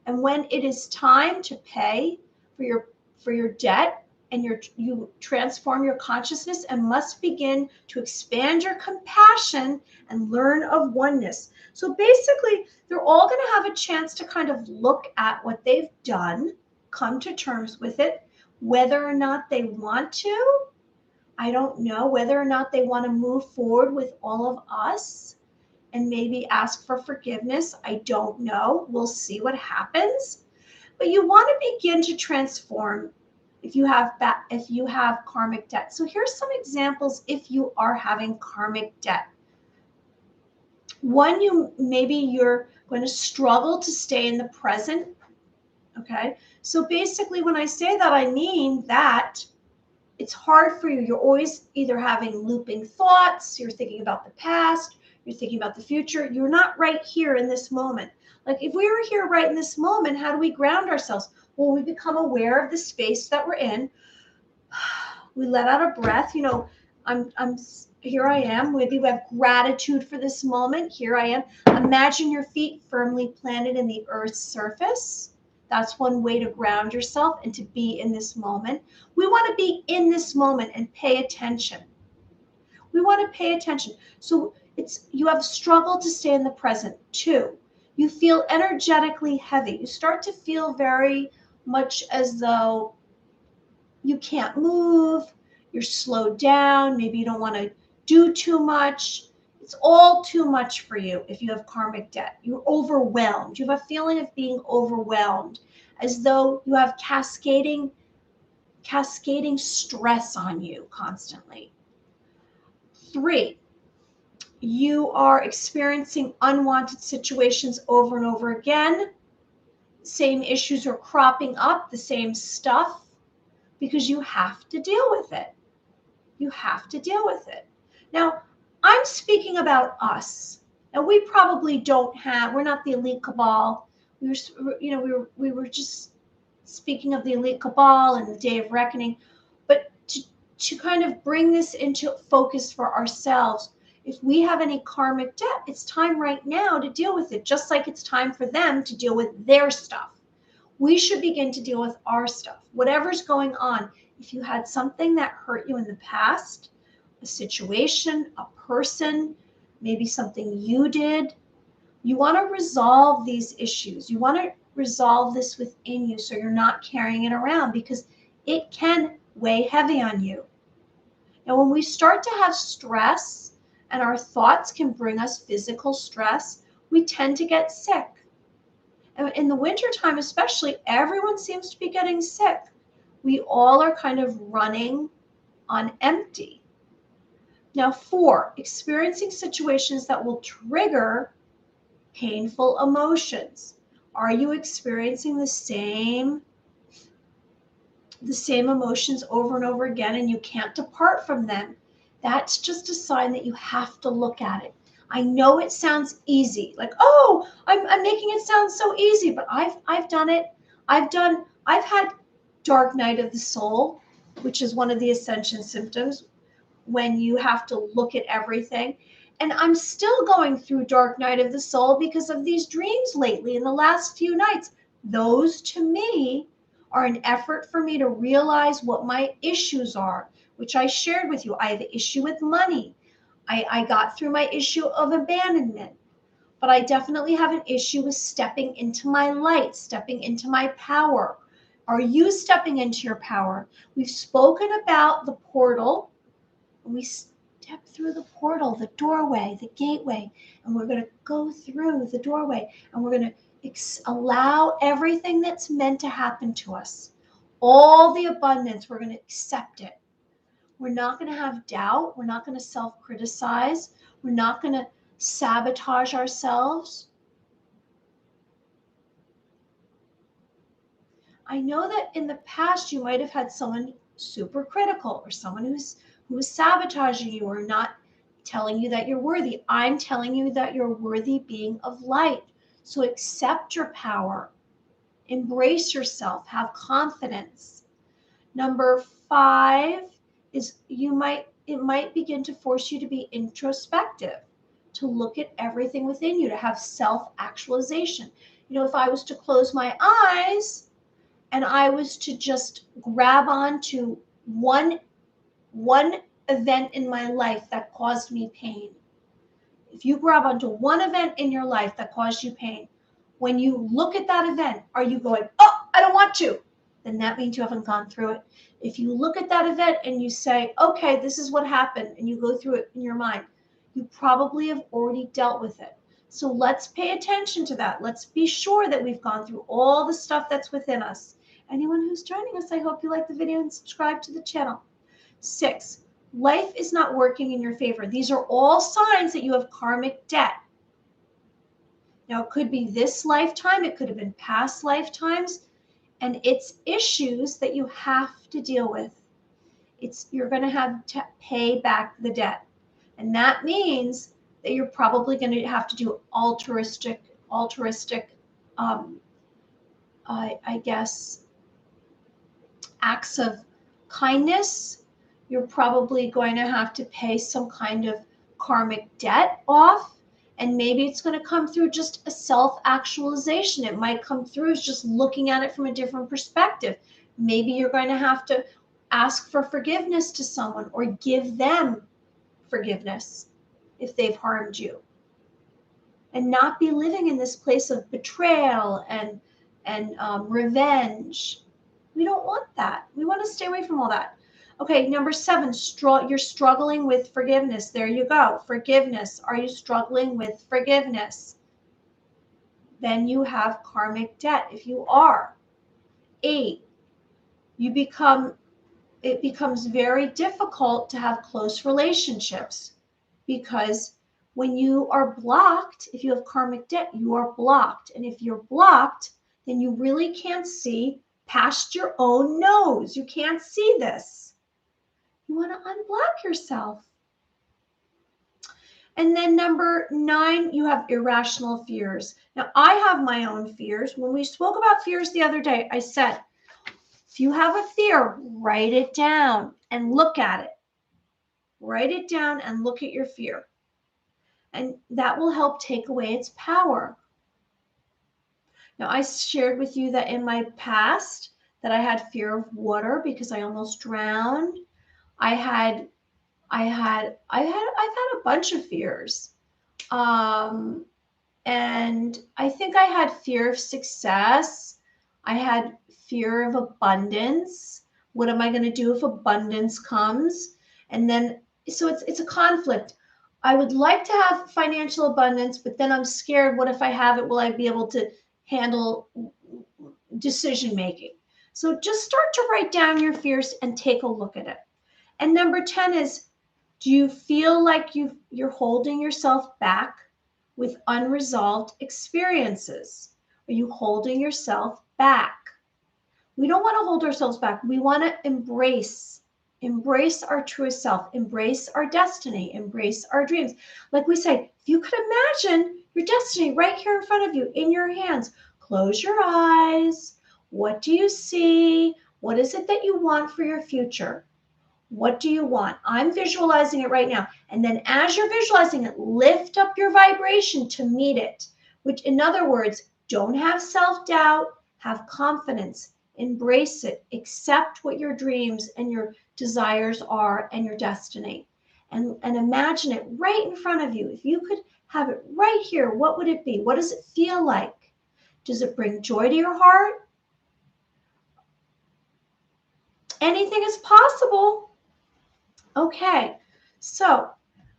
And when it is time to pay for your debt and you transform your consciousness and must begin to expand your compassion and learn of oneness. So basically, they're all going to have a chance to kind of look at what they've done, come to terms with it, whether or not they want to. I don't know whether or not they want to move forward with all of us and maybe ask for forgiveness. I don't know. We'll see what happens. But you want to begin to transform if you have karmic debt. So here's some examples if you are having karmic debt. One, you're going to struggle to stay in the present. Okay? So basically when I say that, I mean that it's hard for you. You're always either having looping thoughts, you're thinking about the past, you're thinking about the future. You're not right here in this moment. Like if we were here right in this moment, how do we ground ourselves? Well, we become aware of the space that we're in. We let out a breath. I'm here I am. Maybe we have gratitude for this moment. Here I am. Imagine your feet firmly planted in the earth's surface. That's one way to ground yourself and to be in this moment. We want to be in this moment and pay attention. We want to pay attention. So you have struggled to stay in the present. 2, you feel energetically heavy. You start to feel very much as though you can't move. You're slowed down. Maybe you don't want to do too much. It's all too much for you if you have karmic debt. You're overwhelmed. You have a feeling of being overwhelmed, as though you have cascading stress on you constantly. 3, you are experiencing unwanted situations over and over again. Same issues are cropping up, the same stuff, because you have to deal with it. You have to deal with it. Now, I'm speaking about us. Now, we probably don't have, we're not the elite cabal. We were just speaking of the elite cabal and the day of reckoning. But to kind of bring this into focus for ourselves, if we have any karmic debt, it's time right now to deal with it, just like it's time for them to deal with their stuff. We should begin to deal with our stuff. Whatever's going on, if you had something that hurt you in the past, a situation, a person, maybe something you did, you want to resolve these issues. You want to resolve this within you so you're not carrying it around, because it can weigh heavy on you. Now, when we start to have stress and our thoughts can bring us physical stress, we tend to get sick. And in the wintertime especially, everyone seems to be getting sick. We all are kind of running on empty. Now, 4, experiencing situations that will trigger painful emotions. Are you experiencing the same emotions over and over again and you can't depart from them? That's just a sign that you have to look at it. I know it sounds easy, like, oh, I'm making it sound so easy, but I've done it. I've had dark night of the soul, which is one of the ascension symptoms, when you have to look at everything. And I'm still going through dark night of the soul because of these dreams lately in the last few nights. Those, to me, are an effort for me to realize what my issues are, which I shared with you. I have an issue with money. I got through my issue of abandonment, but I definitely have an issue with stepping into my light, stepping into my power. Are you stepping into your power? We've spoken about the portal, and we step through the portal, the doorway, the gateway, and we're going to go through the doorway, and we're going to allow everything that's meant to happen to us, all the abundance, we're going to accept it. We're not going to have doubt. We're not going to self-criticize. We're not going to sabotage ourselves. I know that in the past you might have had someone super critical, or someone who was sabotaging you or not telling you that you're worthy. I'm telling you that you're a worthy being of light. So accept your power. Embrace yourself. Have confidence. Number 5 is it might begin to force you to be introspective, to look at everything within you, to have self-actualization. You know, if I was to close my eyes and I was to just grab onto one event in my life that caused me pain. If you grab onto one event in your life that caused you pain, when you look at that event, are you going, oh, I don't want to? Then that means you haven't gone through it. If you look at that event and you say, okay, this is what happened, and you go through it in your mind, you probably have already dealt with it. So let's pay attention to that. Let's be sure that we've gone through all the stuff that's within us. Anyone who's joining us, I hope you like the video and subscribe to the channel. 6, life is not working in your favor. These are all signs that you have karmic debt. Now, it could be this lifetime. It could have been past lifetimes. And it's issues that you have to deal with. You're going to have to pay back the debt. And that means that you're probably going to have to do altruistic, I guess, acts of kindness. You're probably going to have to pay some kind of karmic debt off. And maybe it's going to come through just a self-actualization. It might come through as just looking at it from a different perspective. Maybe you're going to have to ask for forgiveness to someone or give them forgiveness if they've harmed you. And not be living in this place of betrayal and revenge. We don't want that. We want to stay away from all that. Okay, number 7, you're struggling with forgiveness. There you go. Forgiveness. Are you struggling with forgiveness? Then you have karmic debt if you are. 8, it becomes very difficult to have close relationships because when you are blocked, if you have karmic debt, you are blocked. And if you're blocked, then you really can't see past your own nose. You can't see this. You want to unblock yourself. And then number 9, you have irrational fears. Now, I have my own fears. When we spoke about fears the other day, I said, if you have a fear, write it down and look at it. Write it down and look at your fear. And that will help take away its power. Now, I shared with you that in my past that I had fear of water because I almost drowned. I've had a bunch of fears. And I think I had fear of success. I had fear of abundance. What am I going to do if abundance comes? And then, so it's a conflict. I would like to have financial abundance, but then I'm scared. What if I have it? Will I be able to handle decision making? So just start to write down your fears and take a look at it. And number 10 is, do you feel like you're holding yourself back with unresolved experiences? Are you holding yourself back? We don't want to hold ourselves back. We want to embrace our truest self, embrace our destiny, embrace our dreams. Like we say, if you could imagine your destiny right here in front of you, in your hands, close your eyes. What do you see? What is it that you want for your future? What do you want? I'm visualizing it right now. And then as you're visualizing it, lift up your vibration to meet it. Which, in other words, don't have self-doubt, have confidence, embrace it, accept what your dreams and your desires are and your destiny. And imagine it right in front of you. If you could have it right here, what would it be? What does it feel like? Does it bring joy to your heart? Anything is possible. Okay, so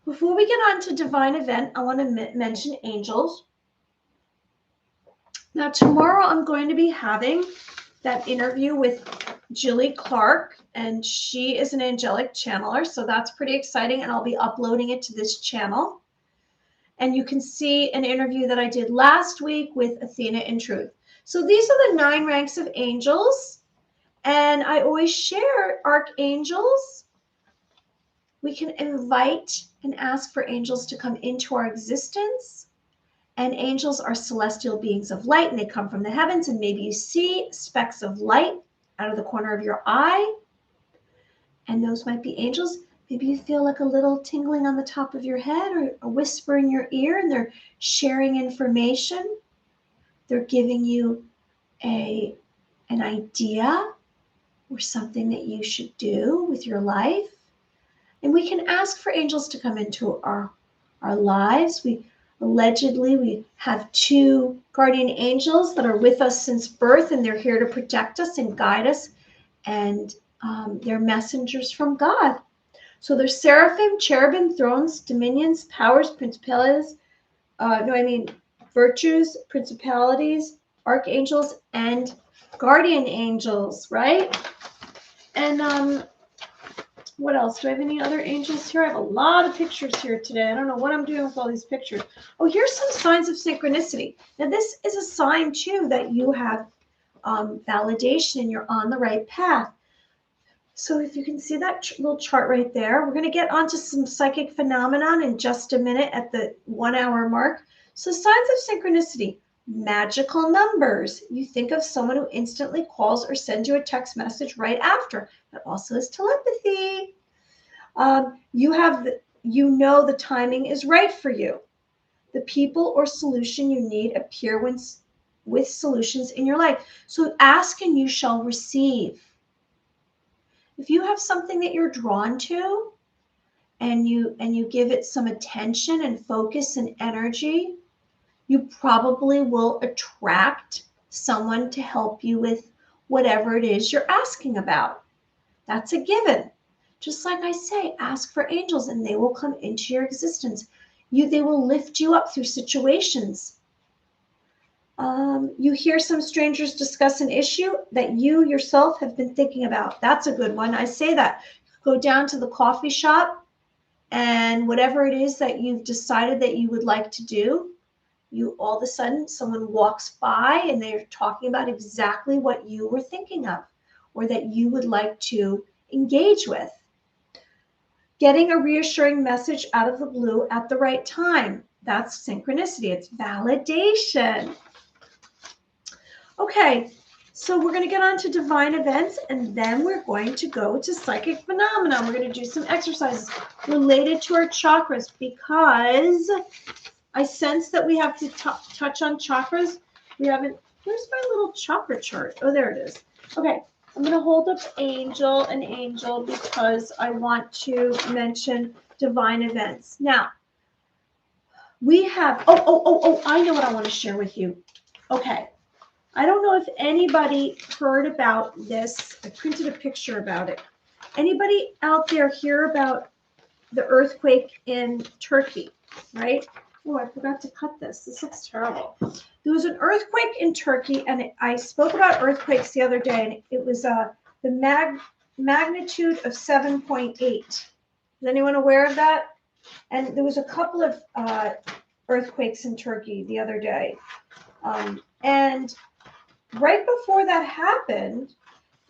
before we get on to divine event, I want to mention angels. Now, tomorrow I'm going to be having that interview with Jilly Clark, and she is an angelic channeler, so that's pretty exciting, and I'll be uploading it to this channel. And you can see an interview that I did last week with Athena in Truth. So these are the 9 ranks of angels, and I always share archangels. We can invite and ask for angels to come into our existence. And angels are celestial beings of light, and they come from the heavens. And maybe you see specks of light out of the corner of your eye. And those might be angels. Maybe you feel like a little tingling on the top of your head or a whisper in your ear, and they're sharing information. They're giving you an idea or something that you should do with your life. And we can ask for angels to come into our lives. We have 2 guardian angels that are with us since birth, and they're here to protect us and guide us. And they're messengers from God. So there's seraphim, cherubim, thrones, dominions, powers, principalities, virtues, principalities, archangels, and guardian angels, right? And what else? Do I have any other angels here? I have a lot of pictures here today. I don't know what I'm doing with all these pictures. Oh, here's some signs of synchronicity. Now, this is a sign, too, that you have validation and you're on the right path. So if you can see that little chart right there, we're going to get onto some psychic phenomenon in just a minute at the 1 hour mark. So signs of synchronicity, magical numbers. You think of someone who instantly calls or sends you a text message right after. That also is telepathy. You know the timing is right for you. The people or solution you need appear with solutions in your life. So ask and you shall receive. If you have something that you're drawn to and you give it some attention and focus and energy, you probably will attract someone to help you with whatever it is you're asking about. That's a given. Just like I say, ask for angels and they will come into your existence. They will lift you up through situations. You hear some strangers discuss an issue that you yourself have been thinking about. That's a good one. I say that. Go down to the coffee shop and whatever it is that you've decided that you would like to do, you all of a sudden someone walks by and they're talking about exactly what you were thinking of or that you would like to engage with. Getting a reassuring message out of the blue at the right time. That's synchronicity. It's validation. Okay, so we're going to get on to divine events, and then we're going to go to psychic phenomena. We're going to do some exercises related to our chakras because I sense that we have to touch on chakras. We haven't. Where's my little chakra chart? Oh, there it is. Okay, I'm going to hold up an angel, because I want to mention divine events. Now, we have, I know what I want to share with you. Okay. I don't know if anybody heard about this. I printed a picture about it. Anybody out there hear about the earthquake in Turkey, right? Oh, I forgot to cut this. This looks terrible. There was an earthquake in Turkey, and I spoke about earthquakes the other day, and it was the magnitude of 7.8. Is anyone aware of that? And there was a couple of earthquakes in Turkey the other day. And right before that happened,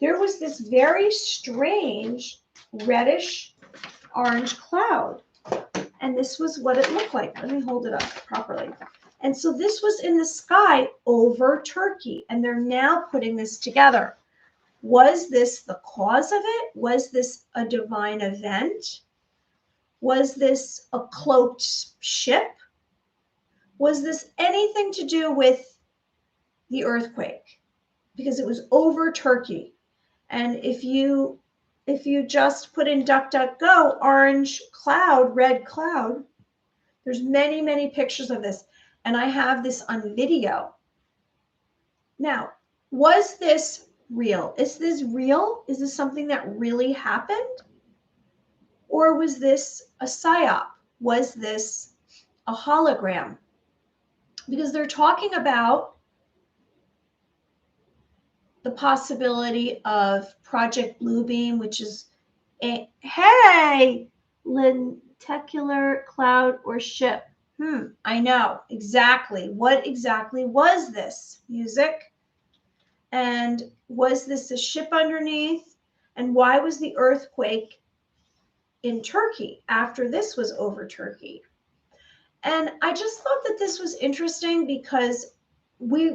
there was this very strange reddish orange cloud. And this was what it looked like. Let me hold it up properly. And so this was in the sky over Turkey, and they're now putting this together. Was this the cause of it? Was this a divine event? Was this a cloaked ship? Was this anything to do with the earthquake? Because it was over Turkey. And if you just put in DuckDuckGo, orange cloud, red cloud, there's many, many pictures of this. And I have this on video. Now, was this real? Is this real? Is this something that really happened? Or was this a psyop? Was this a hologram? Because they're talking about the possibility of Project Bluebeam, which is a, hey, lenticular cloud or ship. I know exactly. What exactly was this? Music? And was this a ship underneath? And why was the earthquake in Turkey after this was over Turkey? And I just thought that this was interesting because we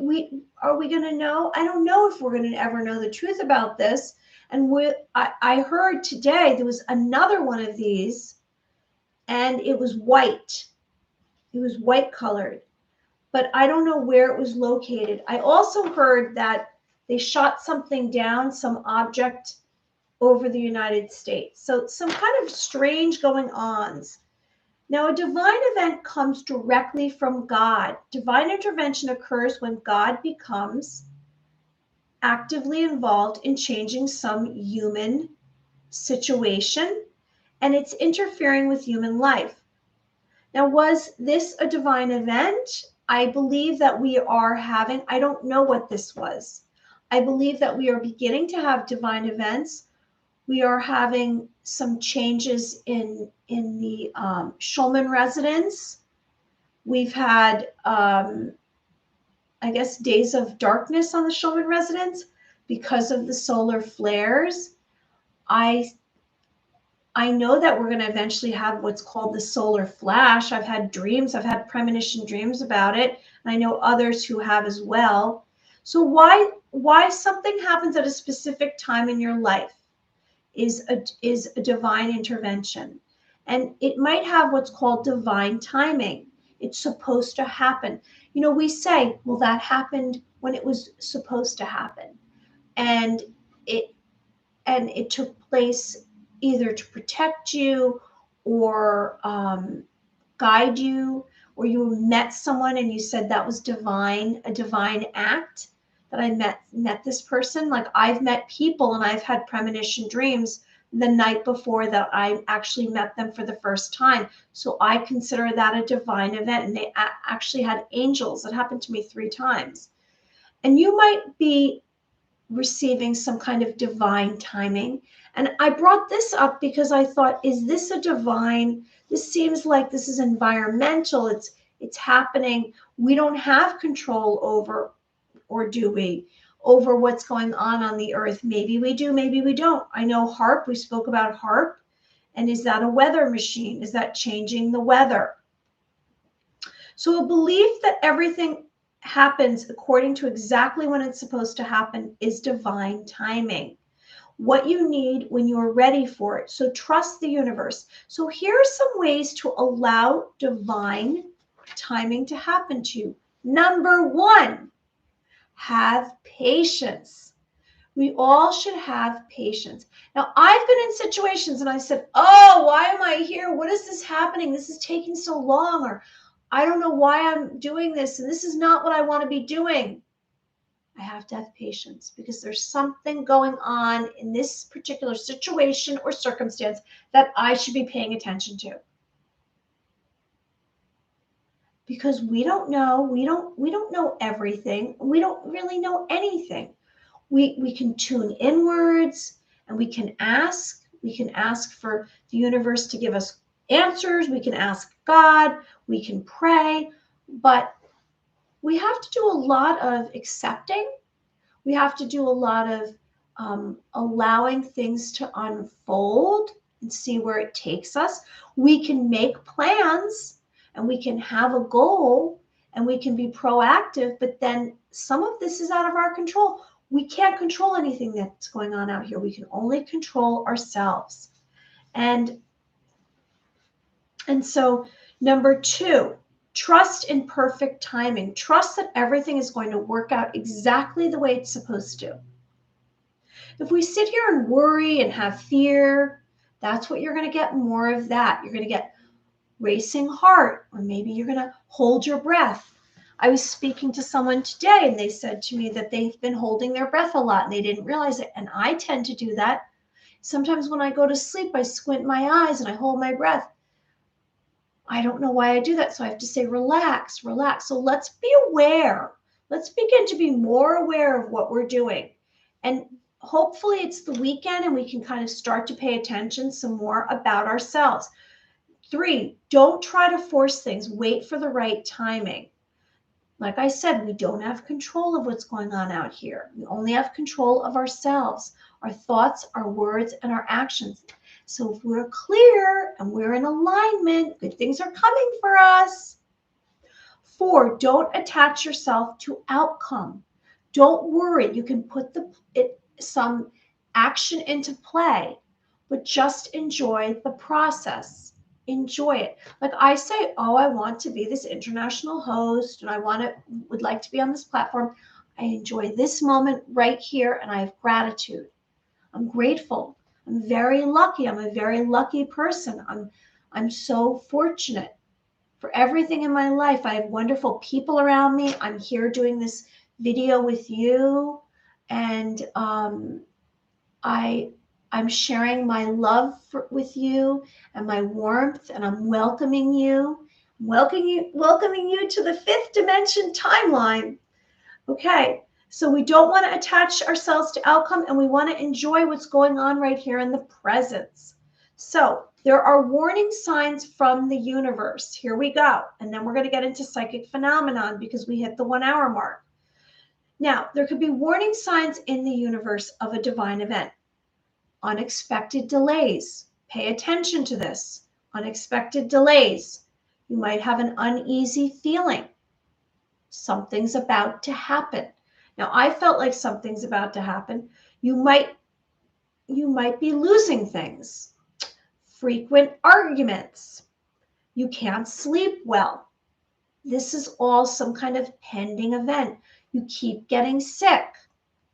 are we going to know? I don't know if we're going to ever know the truth about this. And I heard today there was another one of these, and it was white. It was white colored, but I don't know where it was located. I also heard that they shot something down, some object over the United States. So some kind of strange going-ons. Now, a divine event comes directly from God. Divine intervention occurs when God becomes actively involved in changing some human situation, and it's interfering with human life. Now, was this a divine event? I believe that we are having, I don't know what this was. I believe that we are beginning to have divine events. We are having some changes in the Schulman residence. We've had, I guess, days of darkness on the Schulman residence because of the solar flares. I know that we're going to eventually have what's called the solar flash. I've had dreams. I've had premonition dreams about it. And I know others who have as well. So why something happens at a specific time in your life is a divine intervention. And it might have what's called divine timing. It's supposed to happen. You know, we say, well, that happened when it was supposed to happen. And it took place either to protect you or guide you, or you met someone and you said that was divine, a divine act that I met this person. Like I've met people and I've had premonition dreams the night before that I actually met them for the first time. So I consider that a divine event. And they actually had angels. It happened to me 3 times. And you might be receiving some kind of divine timing. And I brought this up because I thought, is this a divine? This seems like this is environmental. It's happening. We don't have control over, or do we, over what's going on the earth? Maybe we do, maybe we don't. I know HARP, we spoke about HARP. And is that a weather machine? Is that changing the weather? So a belief that everything happens according to exactly when it's supposed to happen is divine timing. What you need when you're ready for it. So trust the universe. So here are some ways to allow divine timing to happen to you. Number 1, have patience. We all should have patience. Now, I've been in situations and I said, oh, why am I here? What is this happening? This is taking so long, or I don't know why I'm doing this, and this is not what I want to be doing. I have to have patience because there's something going on in this particular situation or circumstance that I should be paying attention to. Because we don't know, we don't know everything. We don't really know anything. We can tune inwards and we can ask. We can ask for the universe to give us answers. We can ask God. We can pray. But we have to do a lot of accepting. We have to do a lot of allowing things to unfold and see where it takes us. We can make plans and we can have a goal and we can be proactive, but then some of this is out of our control. We can't control anything that's going on out here. We can only control ourselves. And so number 2, trust in perfect timing. Trust that everything is going to work out exactly the way it's supposed to. If we sit here and worry and have fear, that's what you're going to get, more of that. You're going to get racing heart, or maybe you're going to hold your breath. I was speaking to someone today and they said to me that they've been holding their breath a lot and they didn't realize it. And I tend to do that. Sometimes when I go to sleep, I squint my eyes and I hold my breath. I don't know why I do that. So I have to say, relax, relax. So let's be aware. Let's begin to be more aware of what we're doing. And hopefully it's the weekend and we can kind of start to pay attention some more about ourselves. 3, don't try to force things. Wait for the right timing. Like I said, we don't have control of what's going on out here. We only have control of ourselves, our thoughts, our words, and our actions. So if we're clear and we're in alignment, good things are coming for us. 4, don't attach yourself to outcome. Don't worry. You can put some action into play, but just enjoy the process. Enjoy it. Like I say, oh, I want to be this international host and I would like to be on this platform. I enjoy this moment right here and I have gratitude. I'm grateful. I'm very lucky. I'm a very lucky person. I'm so fortunate for everything in my life. I have wonderful people around me. I'm here doing this video with you, and I'm sharing my love with you and my warmth, and I'm welcoming you, welcoming you to the 5th dimension timeline. Okay, so we don't want to attach ourselves to outcome, and we want to enjoy what's going on right here in the presence. So there are warning signs from the universe. Here we go. And then we're going to get into psychic phenomenon because we hit the 1 hour mark. Now, there could be warning signs in the universe of a divine event. Unexpected delays. Pay attention to this. Unexpected delays. You might have an uneasy feeling. Something's about to happen. Now, I felt like something's about to happen. You might be losing things. Frequent arguments. You can't sleep well. This is all some kind of pending event. You keep getting sick.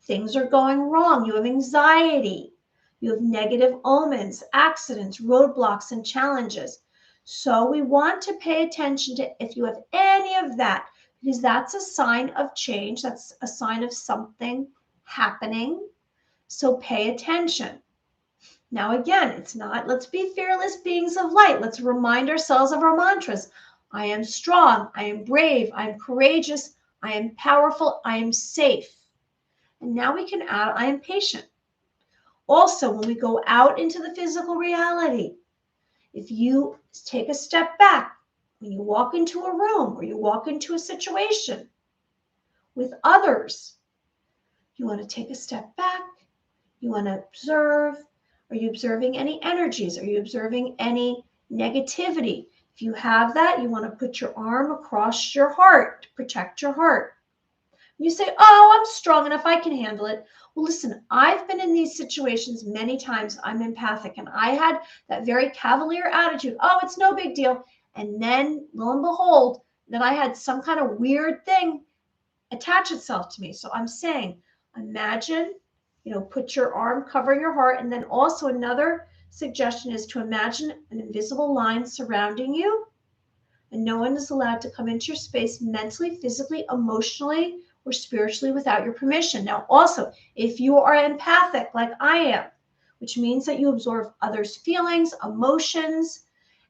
Things are going wrong. You have anxiety. You have negative omens, accidents, roadblocks, and challenges. So we want to pay attention to if you have any of that, because that's a sign of change. That's a sign of something happening. So pay attention. Now, again, it's not, let's be fearless beings of light. Let's remind ourselves of our mantras. I am strong. I am brave. I am courageous. I am powerful. I am safe. And now we can add, I am patient. Also, when we go out into the physical reality, if you take a step back, when you walk into a room or you walk into a situation with others, you want to take a step back. You want to observe. Are you observing any energies? Are you observing any negativity? If you have that, you want to put your arm across your heart to protect your heart. You say, oh, I'm strong enough, I can handle it. Well, listen, I've been in these situations many times. I'm empathic, and I had that very cavalier attitude. Oh, it's no big deal. And then, lo and behold, that I had some kind of weird thing attach itself to me. So I'm saying, imagine, put your arm covering your heart. And then also another suggestion is to imagine an invisible line surrounding you, and no one is allowed to come into your space mentally, physically, emotionally, or spiritually without your permission. Now, also, if you are empathic like I am, which means that you absorb others' feelings, emotions,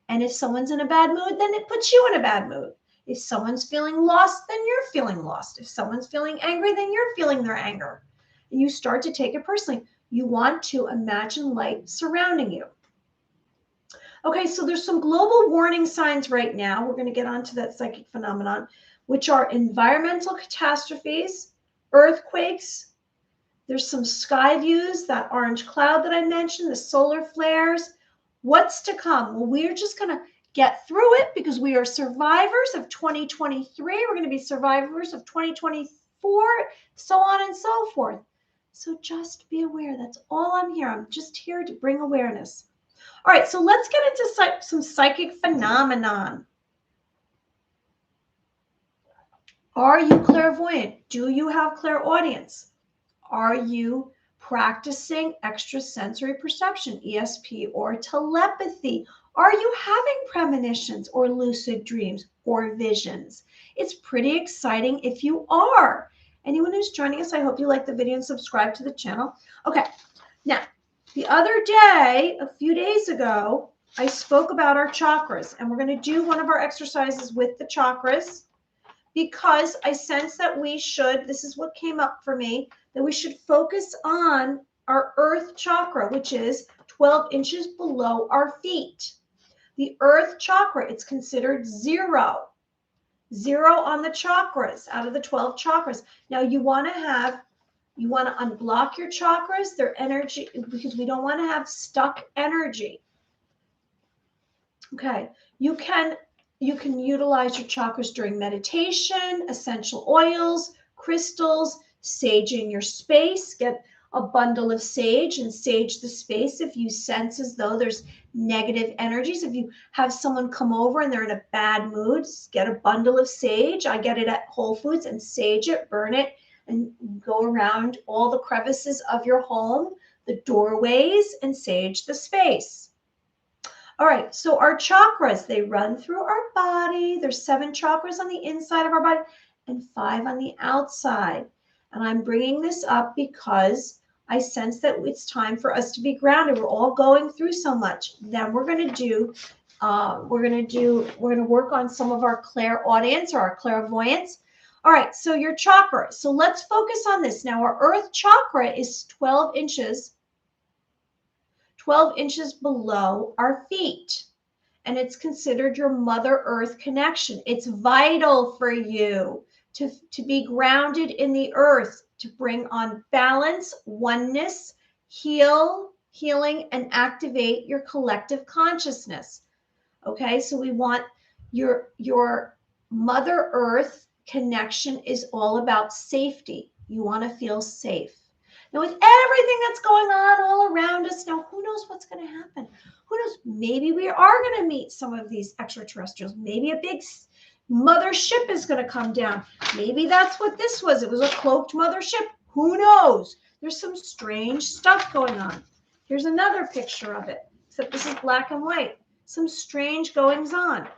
and if someone's in a bad mood, then it puts you in a bad mood. If someone's feeling lost, then you're feeling lost. If someone's feeling angry, then you're feeling their anger. And you start to take it personally. You want to imagine light surrounding you. Okay, so there's some global warning signs right now. We're going to get onto that psychic phenomenon, which are environmental catastrophes, earthquakes. There's some sky views, that orange cloud that I mentioned, the solar flares. What's to come? Well, we're just going to get through it because we are survivors of 2023. We're going to be survivors of 2024, so on and so forth. So just be aware. That's all I'm here. I'm just here to bring awareness. All right, so let's get into some psychic phenomenon. Are you clairvoyant? Do you have clairaudience? Are you practicing extrasensory perception, ESP, or telepathy? Are you having premonitions or lucid dreams or visions? It's pretty exciting if you are. Anyone who's joining us, I hope you like the video and subscribe to the channel. Okay, now, the other day, a few days ago, I spoke about our chakras, and we're going to do one of our exercises with the chakras because I sense that we should, this is what came up for me, that we should focus on our earth chakra, which is 12 inches below our feet. The earth chakra, it's considered zero on the chakras, out of the 12 chakras. Now you want to unblock your chakras, their energy, because we don't want to have stuck energy. Okay, you can utilize your chakras during meditation, essential oils, crystals, saging your space. Get a bundle of sage and sage the space if you sense as though there's negative energies. If you have someone come over and they're in a bad mood, get a bundle of sage. I get it at Whole Foods, and sage it, burn it, and go around all the crevices of your home, the doorways, and sage the space. All right, so our chakras, they run through our body. There's 7 chakras on the inside of our body and 5 on the outside. And I'm bringing this up because I sense that it's time for us to be grounded. We're all going through so much. Then we're going to work on some of our clairaudience or our clairvoyance. All right, so your chakra. So let's focus on this. Now, our earth chakra is 12 inches below our feet. And it's considered your Mother Earth connection. It's vital for you to be grounded in the earth, to bring on balance, oneness, healing, and activate your collective consciousness. Okay, so we want your Mother Earth connection is all about safety. You want to feel safe. Now, with everything that's going on all around us, now who knows what's going to happen? Who knows? Maybe we are going to meet some of these extraterrestrials. Maybe a big mothership is going to come down. Maybe that's what this was. It was a cloaked mothership. Who knows? There's some strange stuff going on. Here's another picture of it, except this is black and white. Some strange goings on.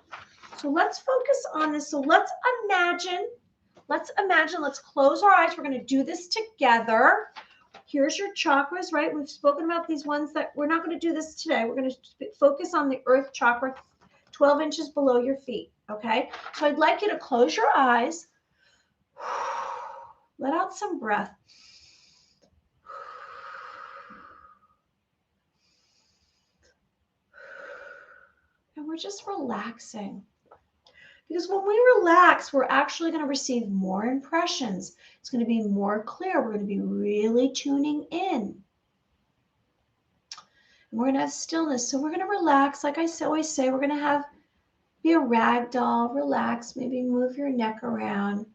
So let's focus on this. So let's imagine, let's close our eyes. We're going to do this together. here's your chakras, right? We've spoken about these ones that we're not going to do this today. We're going to focus on the earth chakra 12 inches below your feet, okay? So I'd like you to close your eyes. Let out some breath. And we're just relaxing. Because when we relax, we're actually going to receive more impressions. It's going to be more clear. We're going to be really tuning in. And we're going to have stillness. So we're going to relax. Like I always say, we're going to be a rag doll, relax, maybe move your neck around.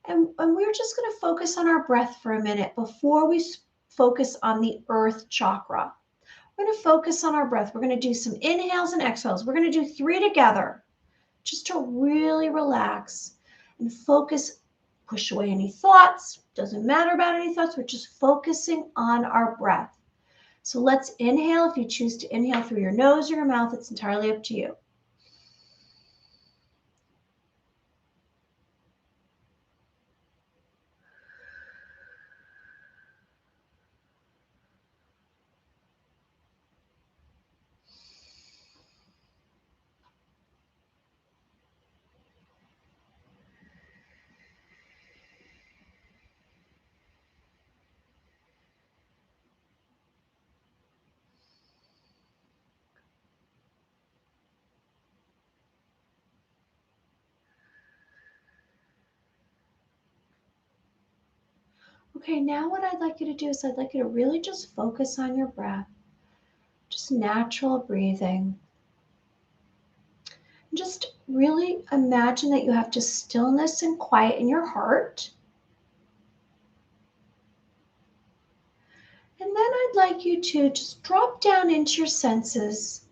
And we're just going to focus on our breath for a minute before we focus on the earth chakra. We're going to focus on our breath. We're going to do some inhales and exhales. We're going to do 3 together just to really relax and focus, push away any thoughts. Doesn't matter about any thoughts. We're just focusing on our breath. So let's inhale. If you choose to inhale through your nose or your mouth, it's entirely up to you. Okay, now what I'd like you to do is I'd like you to really just focus on your breath, just natural breathing. Just really imagine that you have just stillness and quiet in your heart. And then I'd like you to just drop down into your senses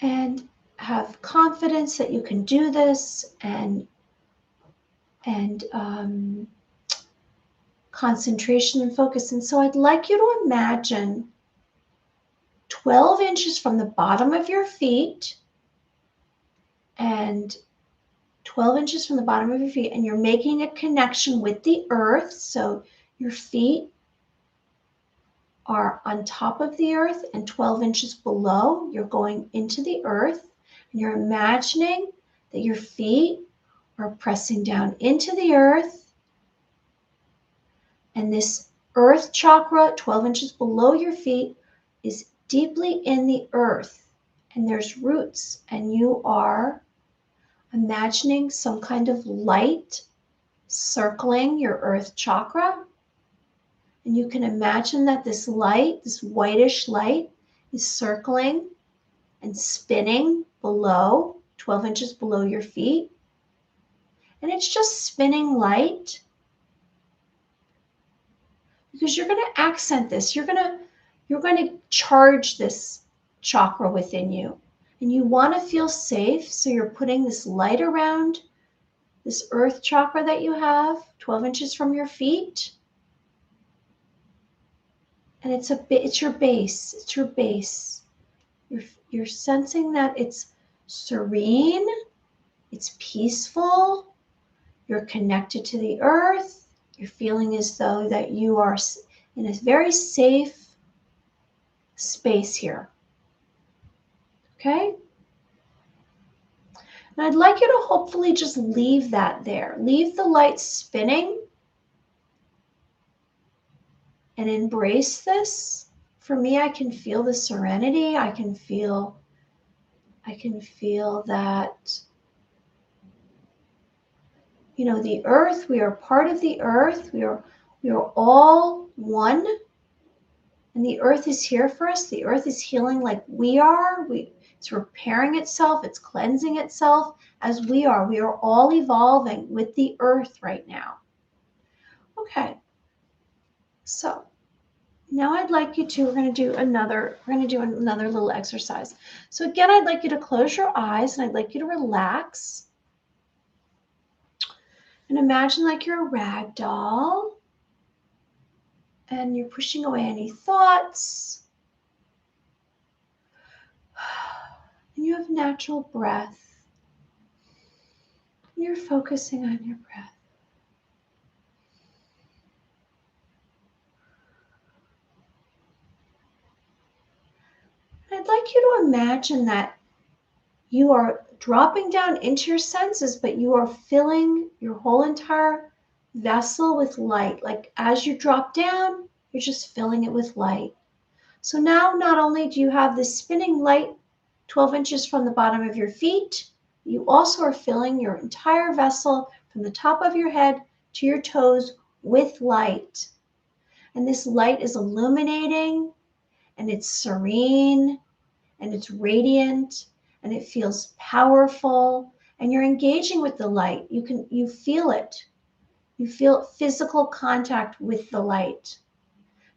and have confidence that you can do this and concentration and focus. And so I'd like you to imagine 12 inches from the bottom of your feet and 12 inches from the bottom of your feet, and you're making a connection with the earth. So your feet are on top of the earth and 12 inches below, you're going into the earth, and you're imagining that your feet are pressing down into the earth, and this earth chakra 12 inches below your feet is deeply in the earth, and there's roots, and you are imagining some kind of light circling your earth chakra. And you can imagine that this light, this whitish light, is circling and spinning below, 12 inches below your feet. And it's just spinning light. Because you're going to accent this. You're going to charge this chakra within you. And you want to feel safe, so you're putting this light around this earth chakra that you have, 12 inches from your feet. And it's your base. It's your base. You're sensing that it's serene, it's peaceful, you're connected to the earth, you're feeling as though that you are in a very safe space here. Okay? And I'd like you to hopefully just leave that there. Leave the light spinning and embrace this. For me, I can feel the serenity. I can feel that, the earth, we are part of the earth. We are all one. And the earth is here for us. The earth is healing like we are. It's repairing itself. It's cleansing itself as we are. We are all evolving with the earth right now. Okay. So now I'd like you to, we're going to do another little exercise. So again, I'd like you to close your eyes and I'd like you to relax. And imagine like you're a rag doll. And you're pushing away any thoughts. And you have natural breath. And you're focusing on your breath. I'd like you to imagine that you are dropping down into your senses, but you are filling your whole entire vessel with light. Like as you drop down, you're just filling it with light. So now not only do you have this spinning light 12 inches from the bottom of your feet, you also are filling your entire vessel from the top of your head to your toes with light. And this light is illuminating, and it's serene, and it's radiant, and it feels powerful, and you're engaging with the light. You feel it. You feel physical contact with the light.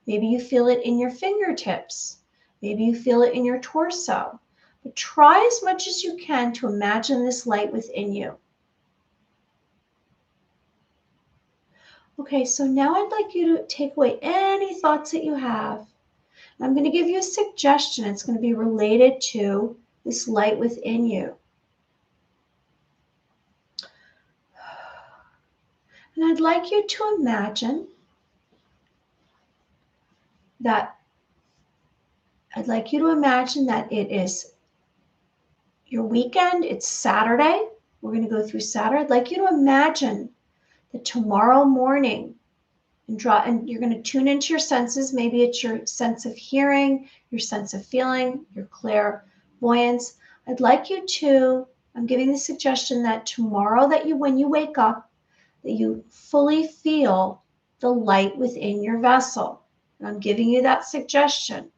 Maybe you feel it in your fingertips. Maybe you feel it in your torso. But try as much as you can to imagine this light within you. Okay, so now I'd like you to take away any thoughts that you have. I'm going to give you a suggestion. It's going to be related to this light within you. And I'd like you to imagine that it is your weekend. It's Saturday. We're going to go through Saturday. I'd like you to imagine that tomorrow morning, and you're going to tune into your senses. Maybe it's your sense of hearing, your sense of feeling, your clairvoyance. I'd like you to, I'm giving the suggestion that tomorrow when you wake up, that you fully feel the light within your vessel. And I'm giving you that suggestion.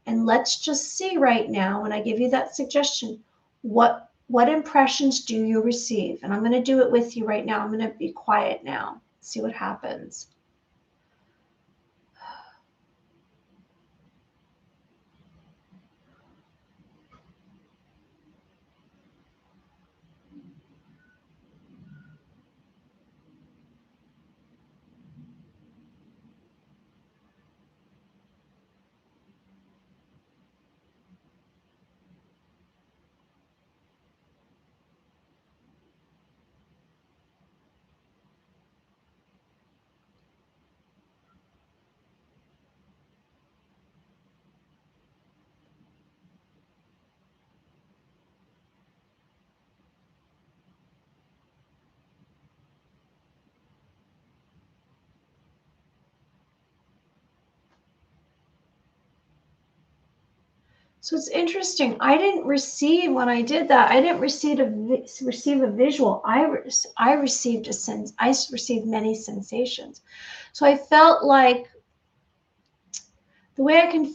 And let's just see right now, when I give you that suggestion, what impressions do you receive? And I'm going to do it with you right now. I'm going to be quiet now. See what happens. So it's interesting. I didn't receive, when I did that, I didn't receive a visual. I received a sense. I received many sensations. So I felt like, the way I can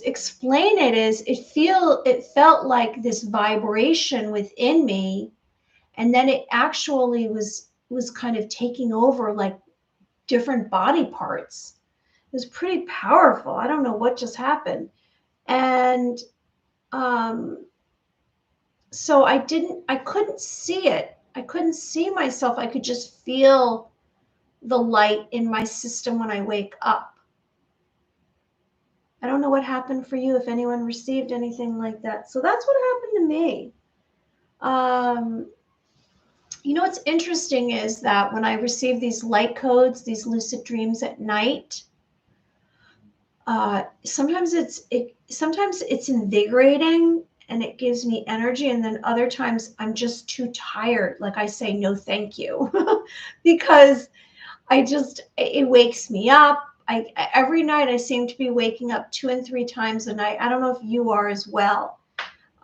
explain it is, it felt like this vibration within me, and then it actually was kind of taking over like different body parts. It was pretty powerful. I don't know what just happened. And so I couldn't see it. I couldn't see myself. I could just feel the light in my system when I wake up. I don't know what happened for you, if anyone received anything like that. So that's what happened to me. What's interesting is that when I receive these light codes, these lucid dreams at night, sometimes it's invigorating and it gives me energy, and then other times I'm just too tired. Like I say, no, thank you, because it wakes me up. Every night I seem to be waking up 2 and 3 times a night. I don't know if you are as well.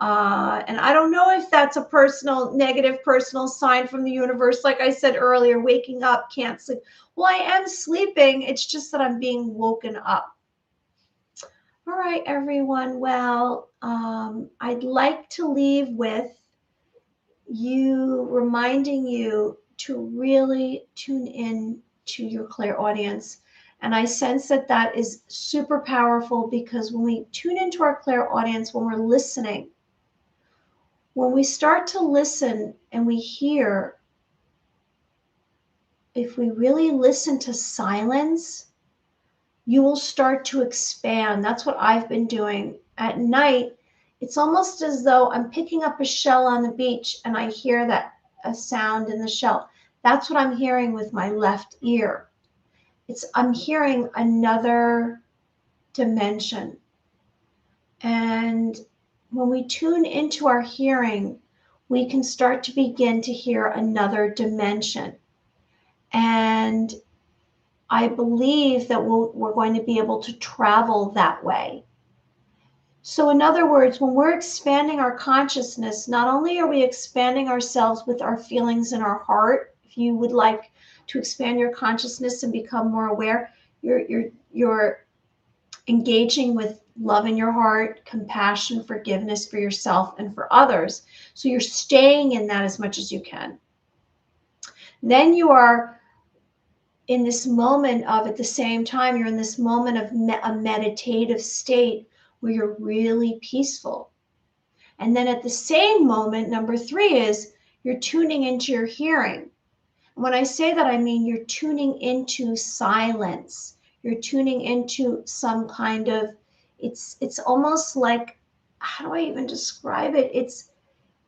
And I don't know if that's a negative personal sign from the universe. Like I said earlier, waking up, can't sleep. Well, I am sleeping. It's just that I'm being woken up. All right, everyone. Well, I'd like to leave with you, reminding you to really tune in to your clairaudience. And I sense that is super powerful, because when we tune into our clairaudience, when we're listening, when we start to listen and we hear, if we really listen to silence, you will start to expand. That's what I've been doing. At night, it's almost as though I'm picking up a shell on the beach and I hear a sound in the shell. That's what I'm hearing with my left ear. I'm hearing another dimension. And when we tune into our hearing, we can start to begin to hear another dimension. And I believe that we're going to be able to travel that way. So in other words, when we're expanding our consciousness, not only are we expanding ourselves with our feelings in our heart, if you would like to expand your consciousness and become more aware, you're engaging with love in your heart, compassion, forgiveness for yourself and for others. So you're staying in that as much as you can. Then you are in this moment of, at the same time, you're in this moment of a meditative state where you're really peaceful. And then at the same moment, number 3 is you're tuning into your hearing. When I say that, I mean you're tuning into silence. You're tuning into some kind of, it's almost like, how do I even describe it?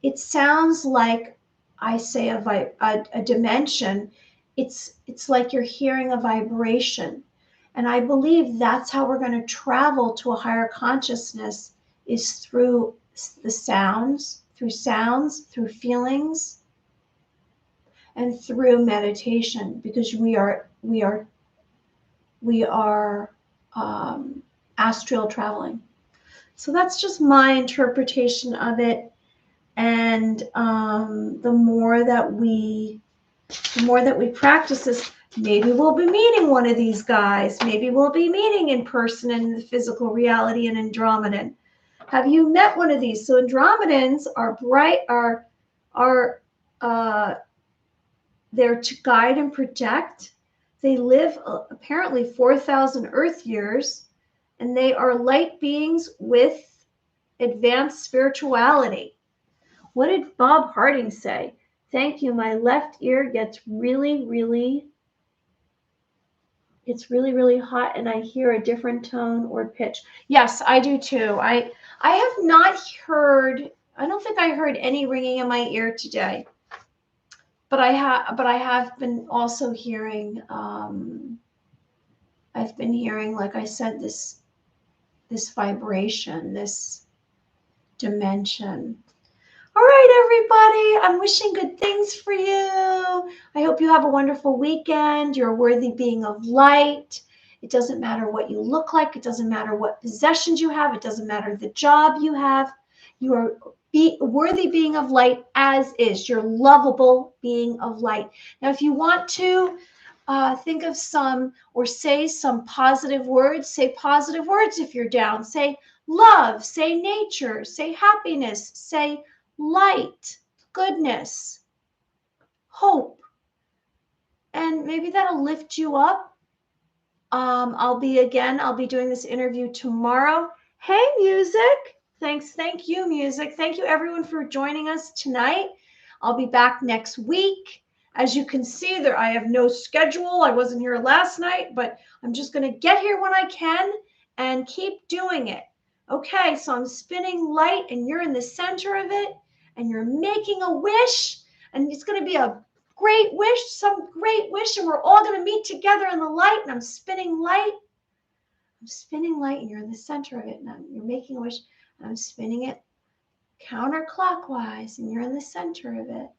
It sounds like, I say a dimension. It's like you're hearing a vibration. And I believe that's how we're going to travel to a higher consciousness, is through the sounds, through feelings, and through meditation, because we are astral traveling. So that's just my interpretation of it. And the more that we practice this, maybe we'll be meeting one of these guys. Maybe we'll be meeting in person in the physical reality in Andromedan. Have you met one of these? So Andromedans are bright, they're to guide and protect. They live apparently 4,000 Earth years, and they are light beings with advanced spirituality. What did Bob Harding say? Thank you. My left ear gets really hot, and I hear a different tone or pitch. Yes, I do too. I have not heard, I don't think I heard any ringing in my ear today. But I have been also hearing, I've been hearing, like I said, this vibration, this dimension. All right, everybody, I'm wishing good things for you. I hope you have a wonderful weekend. You're a worthy being of light. It doesn't matter what you look like. It doesn't matter what possessions you have. It doesn't matter the job you have. You are worthy being of light as is. You're lovable being of light. Now, if you want to think of some or say some positive words, say positive words if you're down. Say love, say nature, say happiness, say light, goodness, hope. And maybe that'll lift you up. I'll be doing this interview tomorrow. Hey, music. Thank you, music. Thank you, everyone, for joining us tonight. I'll be back next week. As you can see, there I have no schedule. I wasn't here last night, but I'm just going to get here when I can and keep doing it. Okay, so I'm spinning light, and you're in the center of it, and you're making a wish, and it's going to be a great wish, some great wish, and we're all going to meet together in the light, and I'm spinning light. I'm spinning light, and you're in the center of it, and you're making a wish, and I'm spinning it counterclockwise, and you're in the center of it.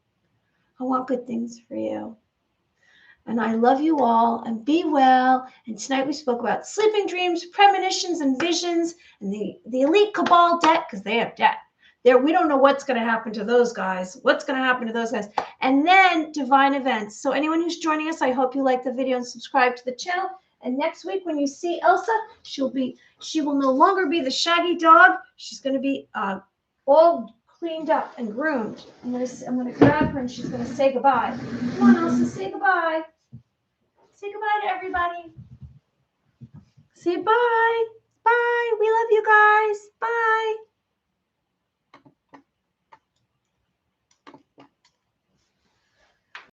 I want good things for you. And I love you all, and be well. And tonight we spoke about sleeping dreams, premonitions, and visions, and the elite Cabal debt, because they have debt. We don't know what's going to happen to those guys. And then divine events. So anyone who's joining us, I hope you like the video and subscribe to the channel. And next week when you see Elsa, she will no longer be the shaggy dog. She's going to be all cleaned up and groomed. I'm gonna grab her, and she's gonna say goodbye. Come on, Elsa, say goodbye. Say goodbye to everybody. Say bye. Bye. We love you guys. Bye.